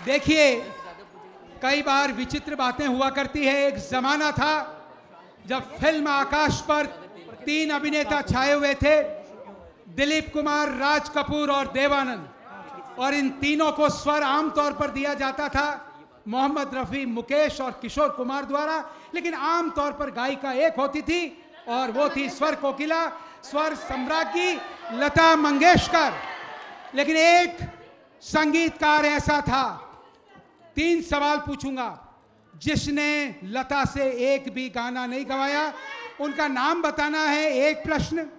देखिए, कई बार विचित्र बातें हुआ करती है। एक जमाना था जब फिल्म आकाश पर 3 अभिनेता छाए हुए थे, दिलीप कुमार, राज कपूर और देवानंद, और इन तीनों को स्वर आमतौर पर दिया जाता था मोहम्मद रफ़ी, मुकेश और किशोर कुमार द्वारा। लेकिन आमतौर पर गायिका एक होती थी और वो थी स्वर कोकिला, स्वर सम्राज्ञी लता मंगेशकर। लेकिन एक संगीतकार ऐसा था, 3 सवाल पूछूंगा, जिसने लता से एक भी गाना नहीं गवाया। उनका नाम बताना है, एक प्रश्न।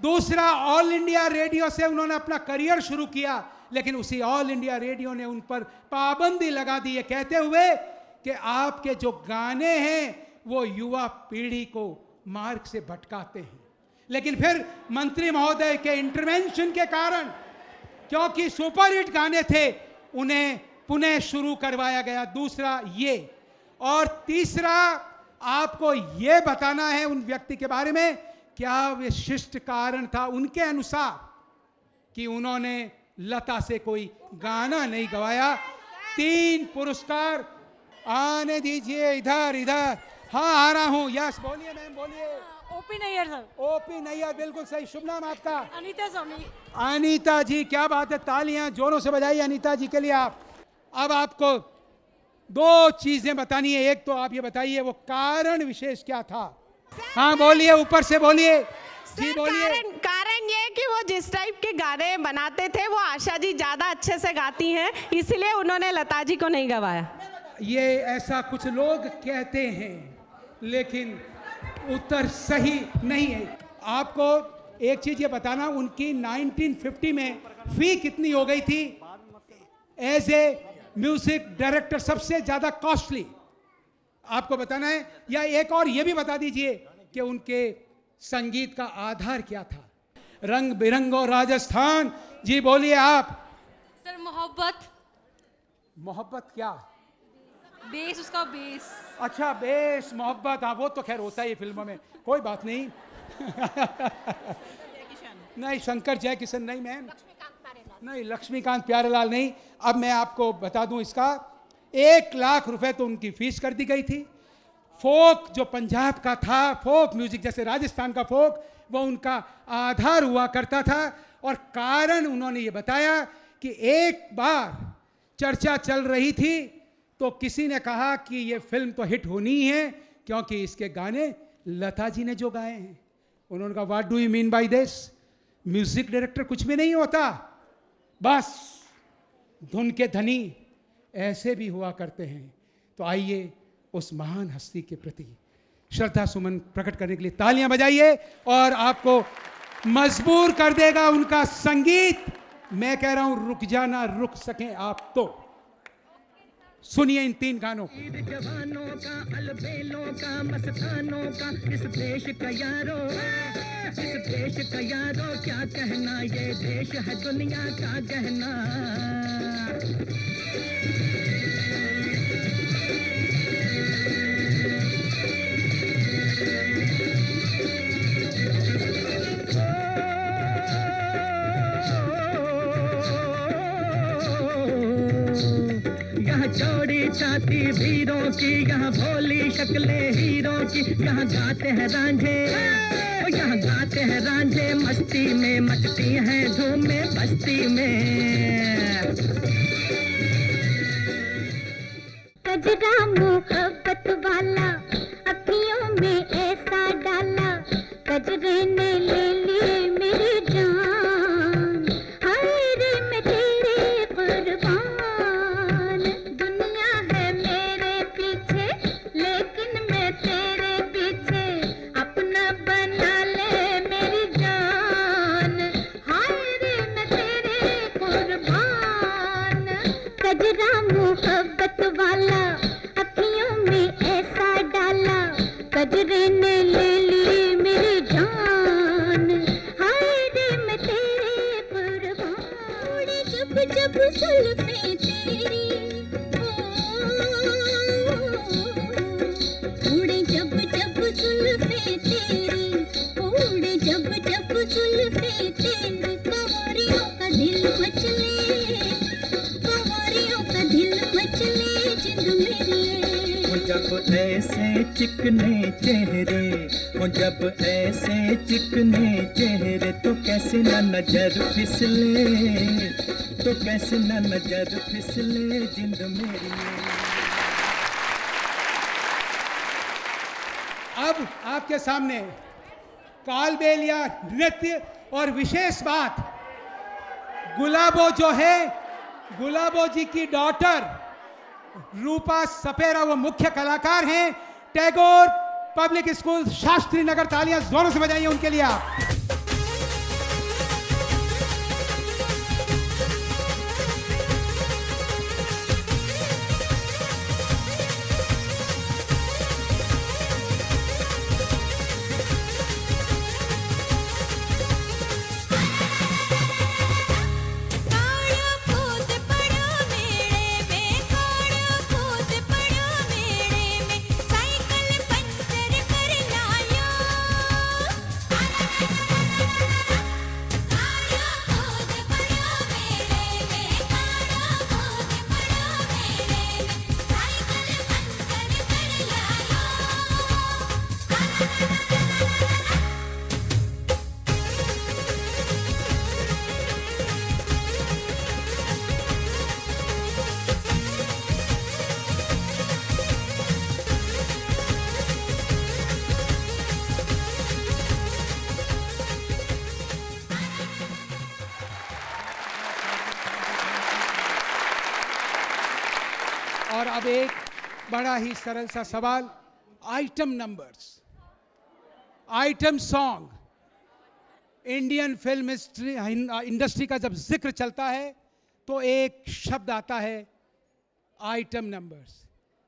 दूसरा, ऑल इंडिया रेडियो से उन्होंने अपना करियर शुरू किया, लेकिन उसी ऑल इंडिया रेडियो ने उन पर पाबंदी लगा दी है, कहते हुए कि आपके जो गाने हैं वो युवा पीढ़ी को मार्ग से भटकाते हैं। लेकिन फिर मंत्री महोदय के इंटरवेंशन के कारण, क्योंकि सुपरहिट गाने थे, उन्हें पुनः शुरू करवाया गया। दूसरा ये, और तीसरा आपको ये बताना है उन व्यक्ति के बारे में क्या विशिष्ट कारण था उनके अनुसार कि उन्होंने लता से कोई गाना नहीं गवाया। 3 पुरस्कार। आने दीजिए इधर इधर। हाँ आ रहा हूँ। यस बोलिए मैम, बोलिए। OP Nayyar sir. OP Nayyar, बिल्कुल सही। शुभ नाम आपका? अनीता सोनी। अनीता जी, क्या बात है। तालियां जोरों से बजाइए अनीता जी के लिए। आप अब आपको 2 चीजें बतानी है। एक तो आप ये बताइए वो कारण विशेष क्या था। हाँ बोलिए, ऊपर से बोलिए जी, बोलिए। कारण ये कि वो जिस टाइप के गाने बनाते थे वो आशा जी ज्यादा अच्छे से गाती हैं, इसलिए उन्होंने लता जी को नहीं गवाया। ये ऐसा कुछ लोग कहते हैं, लेकिन उत्तर सही नहीं है। आपको एक चीज ये बताना, उनकी 1950 में फी कितनी हो गई थी एज ए म्यूजिक डायरेक्टर, सबसे ज्यादा कॉस्टली? आपको बताना है। या एक और ये भी बता दीजिए कि उनके संगीत का आधार क्या था। रंग बिरंगो राजस्थान। जी बोलिए आप। सर मोहब्बत। मोहब्बत क्या? बेस, उसका बेस। अच्छा बेस, मोहब्बत। हाँ वो तो खैर होता है फिल्मों में, कोई बात नहीं। नहीं शंकर जयकिशन नहीं मैम, नहीं लक्ष्मीकांत प्यारेलाल नहीं। अब मैं आपको बता दूं, इसका 1 लाख रुपए तो उनकी फीस कर दी गई थी। फोक जो पंजाब का था, फोक म्यूजिक जैसे राजस्थान का फोक, वो उनका आधार हुआ करता था। और कारण उन्होंने ये बताया कि एक बार चर्चा चल रही थी तो किसी ने कहा कि ये फिल्म तो हिट होनी ही है क्योंकि इसके गाने लता जी ने जो गाए हैं। उन्होंने कहा what do you mean by this? Music director कुछ भी नहीं होता, बस धुन के धनी ऐसे भी हुआ करते हैं। तो आइए उस महान हस्ती के प्रति श्रद्धा सुमन प्रकट करने के लिए तालियां बजाइए। और आपको मजबूर कर देगा उनका संगीत। मैं कह रहा हूं रुक जाना, रुक सकें आप तो। सुनिए इन 3 गानों को। जवानों का, अलबेलों का, मस्तानों का, इस देश का यारो, इस देश का यारो क्या कहना, ये देश है दुनिया का गहना। छाती वीरों की, यहाँ भोली शक्लें हीरों की, यहाँ गाते हैं रांझे, यहाँ गाते हैं रांझे, मस्ती में मचती हैं धूमें बस्ती में। कजरा मोहब्बत वाला अखियों में ऐसा डाला, कजरे ने ले ली मेरी जान, हाय रे मैं तेरे कुर्बान। दुनिया है मेरे पीछे लेकिन मैं तेरे पीछे, अपना बना ले मेरी जान, हाय रे मैं तेरे कुर्बान। कजरा मोहब्बत वाला अखियों में ऐसा डाला, कजरे ने ले ली मेरी जान, हाय रे मैं तेरे कुर्बान। उड़े जब जब जुल्फें तेरी, उड़े जब जब जुल्फें तेरी, उड़े जब जब जुल्फें तेरी, कंवरियों का दिल मचले, कंवरियों का दिल मचले जिंद मेरी। जब ऐसे चिकने चेहरे, जब ऐसे चिकने चेहरे, तो कैसे न नजर फिसले, तो कैसे न नजर फिसले जिंद मेरी। अब आपके सामने कालबेलिया नृत्य और विशेष बात, गुलाबो जो है, गुलाबो जी की डॉटर रूपा सपेरा वो मुख्य कलाकार हैं। टैगोर पब्लिक स्कूल शास्त्री नगर, तालियां जोरों से बजाइए उनके लिए आप। और अब एक बड़ा ही सरल सा सवाल, item numbers, item song. Indian film industry का जब जिक्र चलता है तो एक शब्द आता है आइटम नंबर्स।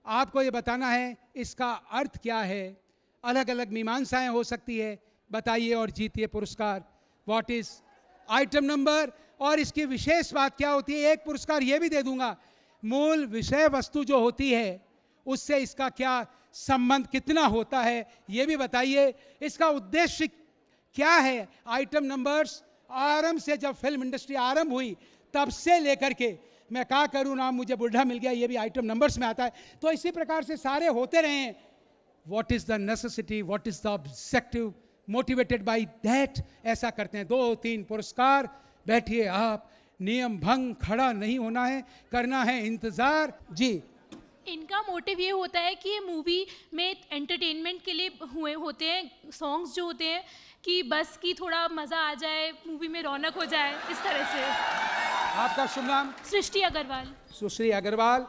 आपको ये बताना है इसका अर्थ क्या है। अलग अलग मीमांसाएं हो सकती है, बताइए और जीतिए पुरस्कार। व्हाट इज आइटम नंबर और इसकी विशेष बात क्या होती है। एक पुरस्कार ये भी दे दूंगा, मूल विषय वस्तु जो होती है उससे इसका क्या संबंध कितना होता है ये भी बताइए। इसका उद्देश्य क्या है। आइटम नंबर्स आरंभ से, जब फिल्म इंडस्ट्री आरंभ हुई तब से लेकर के, मैं क्या करूं नाम मुझे बुढ़ा मिल गया, ये भी आइटम नंबर्स में आता है। तो इसी प्रकार से सारे होते रहे हैं। What is the necessity, what is the objective, motivated by that, ऐसा करते हैं। 2-3 पुरस्कार। बैठिए आप, नियम भंग खड़ा नहीं होना है, करना है इंतजार। जी, इनका मोटिव ये होता है कि ये मूवी में एंटरटेनमेंट के लिए हुए होते हैं सॉन्ग्स जो होते हैं, कि बस की थोड़ा मज़ा आ जाए, मूवी में रौनक हो जाए, इस तरह से। आपका शुभ नाम? सृष्टि अग्रवाल। सुश्री अग्रवाल,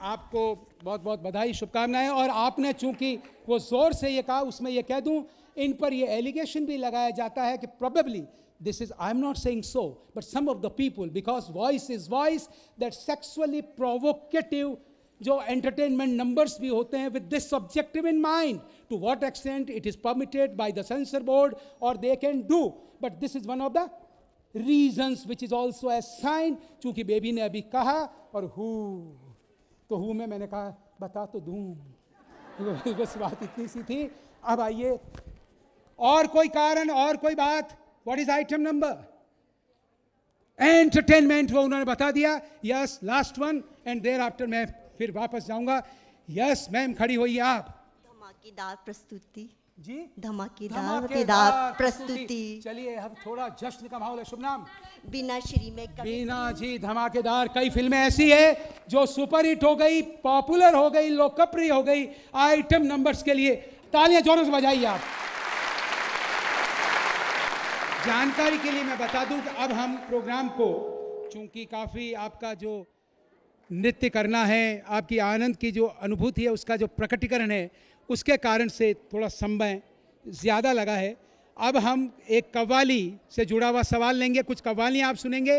आपको बहुत बहुत बधाई, शुभकामनाएं। और आपने चूंकि वो जोर से ये कहा, उसमें ये कह दूं, इन पर ये एलिगेशन भी लगाया जाता है कि probably this is, I'm not saying so, but some of the people, because voice is voice, that sexually provocative जो entertainment numbers भी होते हैं with this objective in mind, to what extent it is permitted by the censor board or they can do, but this is one of the reasons which is also a sign। चूंकि baby ने अभी कहा और who, तो who में मैंने कहा बता तो दूं, बस बात इतनी सी थी। अब आइए, और कोई कारण और कोई बात। What is item number? Entertainment, वो उन्होंने बता दिया। Yes, last one, and thereafter मैं फिर वापस जाऊंगा। यस मैम, खड़ी होइए आप। धमाकेदार प्रस्तुति जी, धमाकेदार प्रस्तुति। चलिए अब थोड़ा जश्न का माहौल है। शुभ नाम? बीना श्री में बीना जी, धमाकेदार। कई फिल्में ऐसी है जो सुपर हिट हो गई, पॉपुलर हो गई, लोकप्रिय हो गई आइटम नंबर्स के लिए। तालियां जोरों से बजाइए आप। जानकारी के लिए मैं बता दूं कि अब हम प्रोग्राम को, चूंकि काफ़ी आपका जो नृत्य करना है, आपकी आनंद की जो अनुभूति है, उसका जो प्रकटीकरण है, उसके कारण से थोड़ा समय ज़्यादा लगा है। अब हम एक कव्वाली से जुड़ा हुआ सवाल लेंगे, कुछ कव्वालियाँ आप सुनेंगे,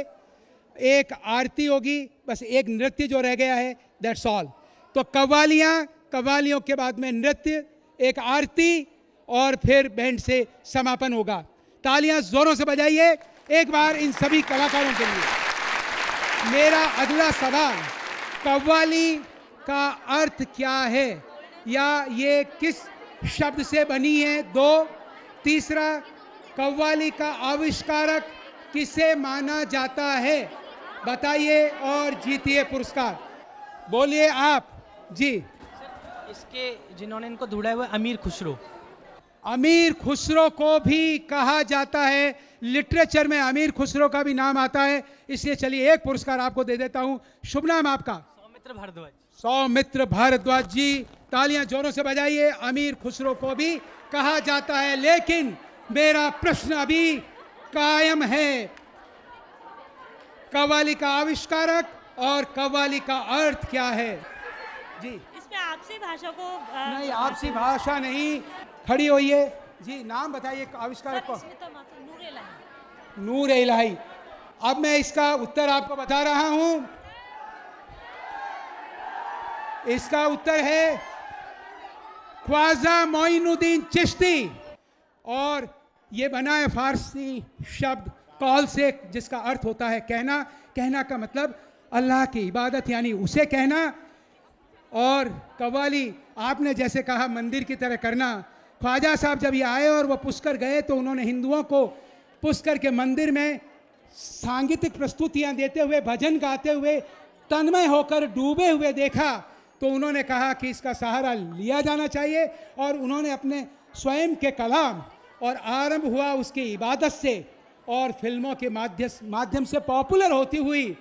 एक आरती होगी, बस एक नृत्य जो रह गया है, दैट्स ऑल। तो कव्वालियों के बाद में नृत्य, एक आरती और फिर बैंड से समापन होगा। तालियां जोरों से बजाइए एक बार इन सभी कलाकारों के लिए। मेरा अगला सवाल, कव्वाली का अर्थ क्या है, या ये किस शब्द से बनी है? 2, तीसरा, कव्वाली का आविष्कारक किसे माना जाता है? बताइए और जीतिए पुरस्कार। बोलिए आप जी। इसके जिन्होंने इनको ढूंढा है वो अमीर खुसरो। अमीर खुसरो को भी कहा जाता है, लिटरेचर में अमीर खुसरो का भी नाम आता है, इसलिए चलिए एक पुरस्कार आपको दे देता हूं। शुभ नाम आपका? सौमित्र भारद्वाज। सौमित्र भारद्वाज जी, तालियां जोरों से बजाइए। अमीर खुसरो को भी कहा जाता है, लेकिन मेरा प्रश्न अभी कायम है। कव्वाली का आविष्कारक और कव्वाली का अर्थ क्या है? जी, इसमें आपसी भाषा को नहीं, आपसी भाषा नहीं। खड़ी होइए जी, नाम बताइए आविष्कारक को। नूर इलाही। अब मैं इसका उत्तर आपको बता रहा हूं। इसका उत्तर है ख्वाजा मोइनुद्दीन चिश्ती, और ये बना है फारसी शब्द कौल से, जिसका अर्थ होता है कहना। कहना का मतलब अल्लाह की इबादत, यानी उसे कहना। और कव्वाली आपने जैसे कहा मंदिर की तरह करना। ख्वाजा साहब जब ये आए और वो पुष्कर गए, तो उन्होंने हिंदुओं को पुष्कर के मंदिर में सांगीतिक प्रस्तुतियां देते हुए, भजन गाते हुए, तन्मय होकर डूबे हुए देखा। तो उन्होंने कहा कि इसका सहारा लिया जाना चाहिए, और उन्होंने अपने स्वयं के कलाम, और आरंभ हुआ उसकी इबादत से, और फिल्मों के माध्यम से पॉपुलर होती हुई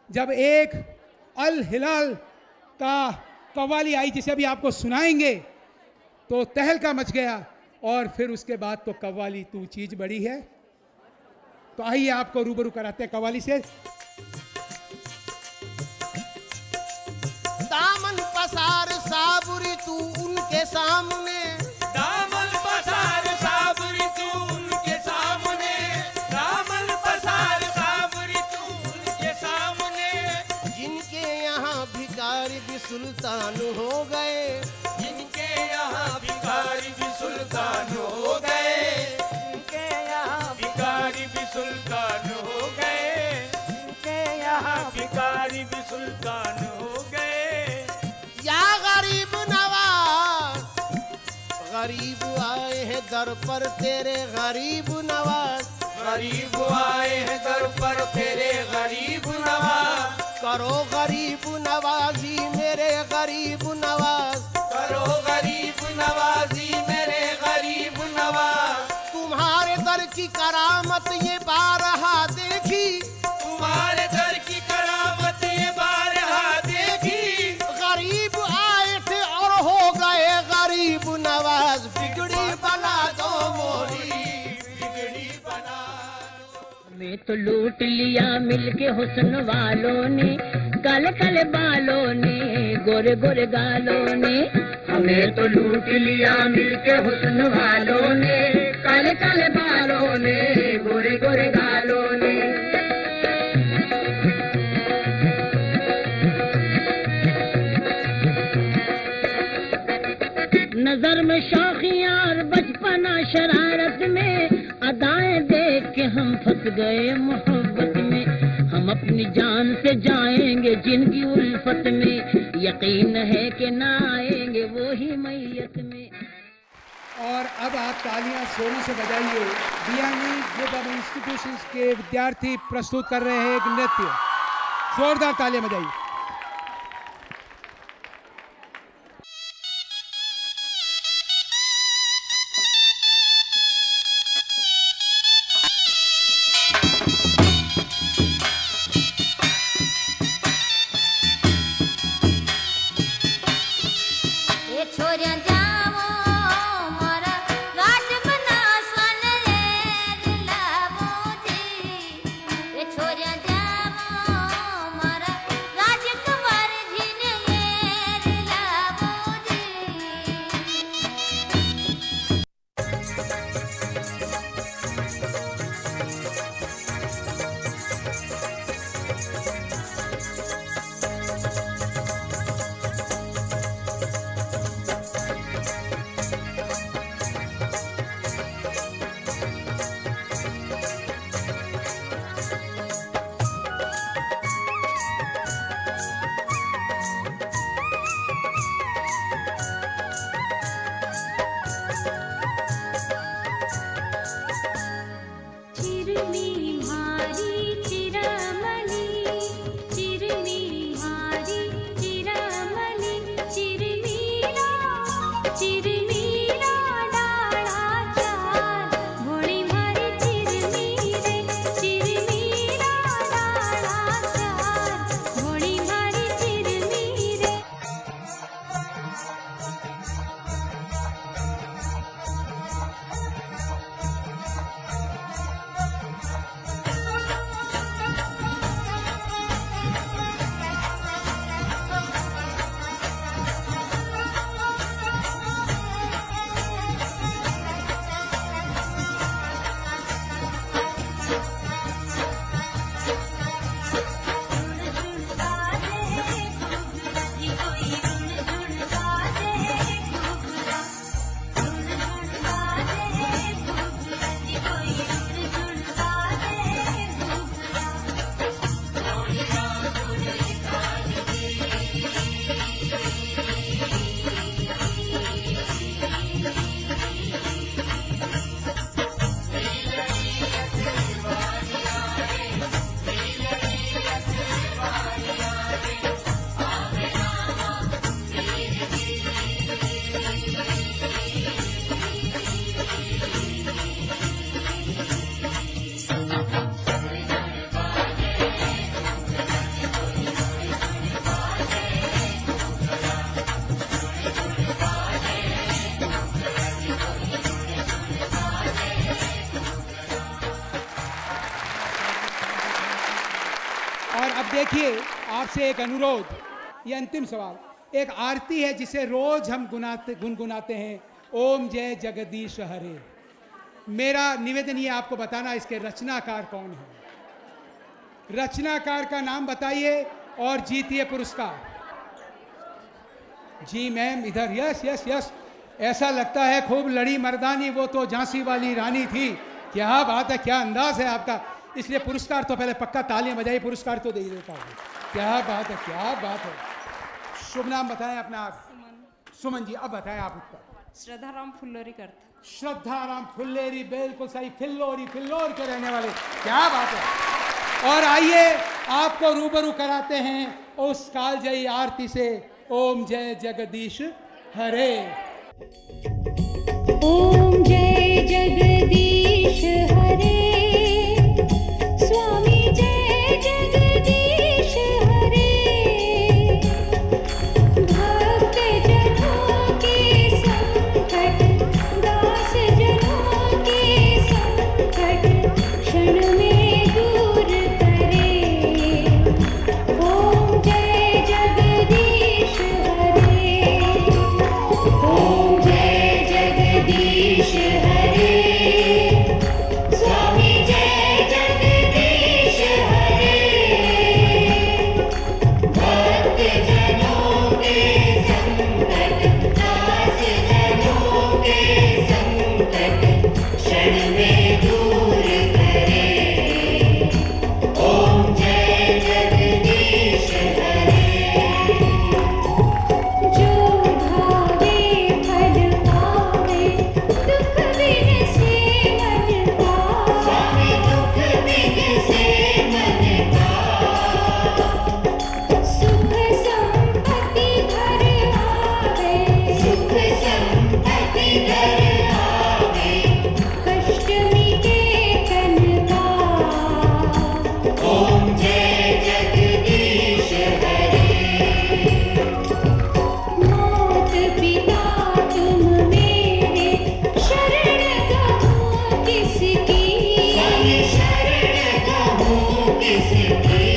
जब एक अल हिलाल का कव्वाली आई, जिसे अभी आपको सुनाएंगे, तो तहलका मच गया। और फिर उसके बाद तो कव्वाली तू चीज बड़ी है। तो आइए आपको रूबरू कराते हैं कव्वाली से। दामन पसार साबुरी तू उनके सामने, दामन पसार साबुरी तू उनके सामने, दामन पसार साबुरी तू उनके सामने। जिनके यहाँ भिखारी भी सुल्तान हो गए, जिनके यहाँ भिखारी भी सुल्तान हो गए, जिनके यहाँ भिखारी भी सुल्तान हो गए, जिनके यहाँ भिखारी भी सुल्तान हो गए। या गरीब नवाज, गरीब आए हैं दर पर तेरे गरीब नवाज, गरीब आए हैं दर पर तेरे गरीब नवाज। करो गरीब नवाजी मेरे गरीब नवाज, करो गरीब नवाजी मेरे गरीब नवाज। तुम्हारे दर की करामत ये बारहा देखी, तुम्हारे दर की करामत ये बारहा देखी। गरीब आए थे और हो गए गरीब नवाज, बिगड़ी बना दो मोरी, बिगड़ी बना। हमें तो लूट लिया मिलके हुस्न वालों ने, काले काले बालों ने, गोरे गोरे गालों ने। हमें तो लूट लिया मिलके हुस्न वालों ने, काले काले बालों ने, गोरे गोरे गालों ने। नजर में शौखियां और बचपना शरारत में, अदाएं देख के हम फंस गए मोहब्बत में। हम अपनी जान से जाएंगे जिनकी उल्फत में, यकीन है कि ना आएंगे वो ही मैयत में। और अब आप तालियां जोरों से बजाइए। बीआईनी ग्रुप ऑफ इंस्टीट्यूशंस के विद्यार्थी प्रस्तुत कर रहे हैं एक नृत्य। जोरदार तालियां बजाइए। चिरमीरा डाळा चाल भोळी मारी चिरमी रे चिरमीरा डाळा चाल भोळी मारी चिरमी रे और अब देखिए, आपसे एक अनुरोध, ये अंतिम सवाल। एक आरती है जिसे रोज हम गुनगुनाते हैं, ओम जय जगदीश हरे। मेरा निवेदन ये आपको बताना इसके रचनाकार कौन है। रचनाकार का नाम बताइए और जीतिए पुरस्कार। जी मैम, इधर। यस यस यस, ऐसा लगता है खूब लड़ी मर्दानी, वो तो झांसी वाली रानी थी। क्या बात है, क्या अंदाज है आपका। इसलिए पुरस्कार तो पहले पक्का तालियां बजाइए, पुरस्कार तो दे ही देता हूँ। क्या बात है, क्या बात है। शुभ नाम बताएं अपना। सुमन जी, अब बताएं आप उत्तर। श्रद्धाराम फुल्लोरी करते। श्रद्धाराम फुल्लेरी, बिल्कुल सही। फिल्लोरी, फिल्लोर के रहने वाले। क्या बात है। और आइए आपको रूबरू कराते हैं उस कालजयी आरती से, ओम जय जगदीश हरे। ओम जय जगदीश हरे स्वामी जय जगदीश हरे भक्त जनों के संकट दास जनों के संकट क्षण में दूर करे ओम जय जगदीश हरे ओम जय जगदीश हरे स्वामी जय जगदीश हरे भक्त जनों के संकट दास जनों के संकट क्षण में दूर करे ओम जय जगदीश हरे जो भावे फल पावे दुख बिन से मन का स्वामी दुख बिन से मन का सुख संपत्ति घर आवे सुख संपत्ति घर आवे कष्ट मिटे तन का ओम जय जगदीश हरे मात पिता तुम मेरे शरण गहूँ किसकी स्वामी शरण गहूँ किसकी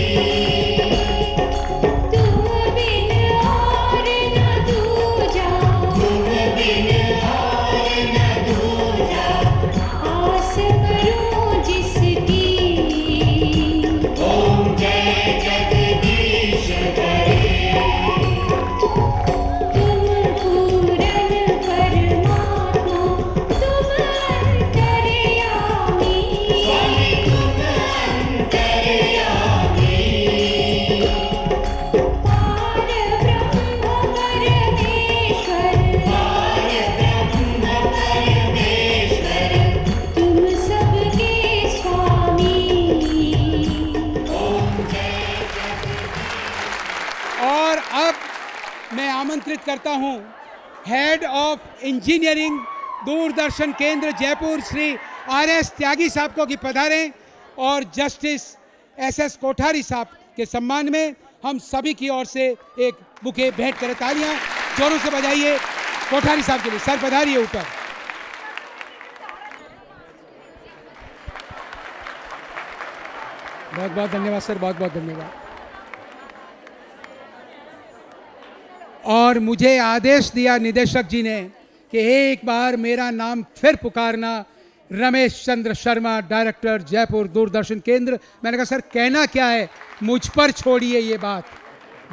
तुम बिन और न दूजा तुम बिन और न दूजा आस करूं जिसकी ओम जय जगदीश हरे तुम पूरन परमात्मा तुम अंतर्यामी स्वामी तुम अंतर्यामी पार ब्रह्म परमेश्वर पार ब्रह्म परमेश्वर तुम सबके स्वामी ओम जय और अब मैं आमंत्रित करता हूं हेड ऑफ इंजीनियरिंग दूरदर्शन केंद्र जयपुर श्री RS त्यागी साहब को कि पधारें और जस्टिस SS कोठारी साहब के सम्मान में हम सभी की ओर से एक बुके भेंट करें। तालियां जोरों से बजाइए कोठारी साहब के लिए। सर पधारिए ऊपर। बहुत बहुत धन्यवाद सर, बहुत बहुत धन्यवाद। और मुझे आदेश दिया निदेशक जी ने कि एक बार मेरा नाम फिर पुकारना, रमेश चंद्र शर्मा, डायरेक्टर जयपुर दूरदर्शन केंद्र। मैंने कहा सर कहना क्या है, मुझ पर छोड़िए ये बात,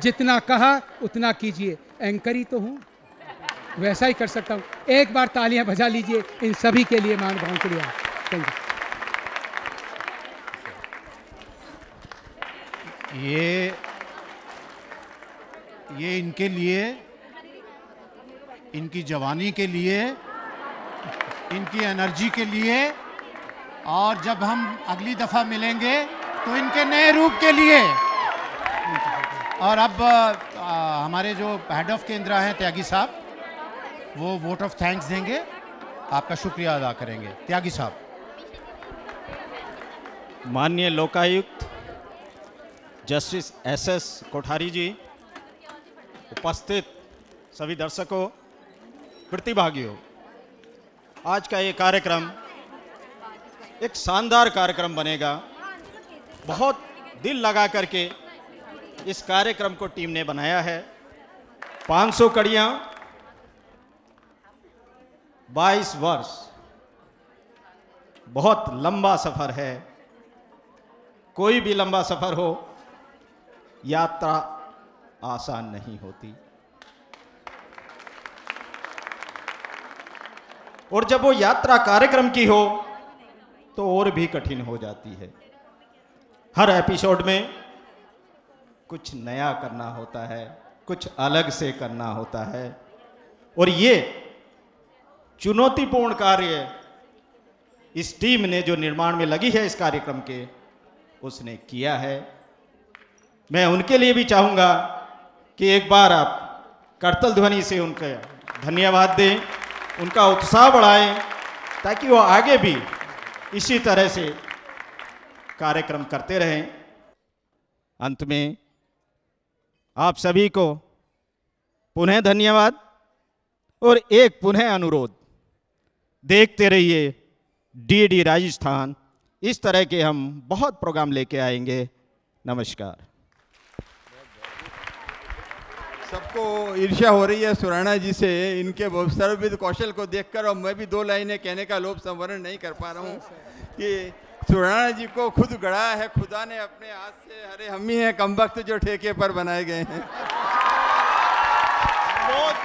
जितना कहा उतना कीजिए, एंकर ही तो हूँ, वैसा ही कर सकता हूँ। एक बार तालियां बजा लीजिए इन सभी के लिए, महानुभावों के लिए। Thank you. ये इनके लिए, इनकी जवानी के लिए, इनकी एनर्जी के लिए, और जब हम अगली दफ़ा मिलेंगे तो इनके नए रूप के लिए। और अब हमारे जो हेड ऑफ केंद्र हैं त्यागी साहब, वो वोट ऑफ थैंक्स देंगे, आपका शुक्रिया अदा करेंगे। त्यागी साहब। माननीय लोकायुक्त जस्टिस SS कोठारी जी, उपस्थित सभी दर्शकों, प्रतिभागियों, आज का ये कार्यक्रम एक शानदार कार्यक्रम बनेगा। बहुत दिल लगा करके इस कार्यक्रम को टीम ने बनाया है। 500 कड़ियाँ, 22 वर्ष, बहुत लंबा सफर है। कोई भी लंबा सफर हो, यात्रा आसान नहीं होती, और जब वो यात्रा कार्यक्रम की हो तो और भी कठिन हो जाती है। हर एपिसोड में कुछ नया करना होता है, कुछ अलग से करना होता है, और ये चुनौतीपूर्ण कार्य इस टीम ने जो निर्माण में लगी है इस कार्यक्रम के, उसने किया है। मैं उनके लिए भी चाहूँगा कि एक बार आप करतल ध्वनि से उनका धन्यवाद दें, उनका उत्साह बढ़ाएं, ताकि वो आगे भी इसी तरह से कार्यक्रम करते रहें। अंत में आप सभी को पुनः धन्यवाद और एक पुनः अनुरोध, देखते रहिए DD राजस्थान। इस तरह के हम बहुत प्रोग्राम लेके आएंगे। नमस्कार। सबको ईर्ष्या हो रही है सुराणा जी से, इनके सर्वविध कौशल को देखकर, और मैं भी 2 लाइनें कहने का लोभ संवरण नहीं कर पा रहा हूँ कि सुराणा जी को खुद गढ़ा है खुदा ने अपने हाथ से। अरे हम ही हैं कमबख्त जो ठेके पर बनाए गए हैं। बहुत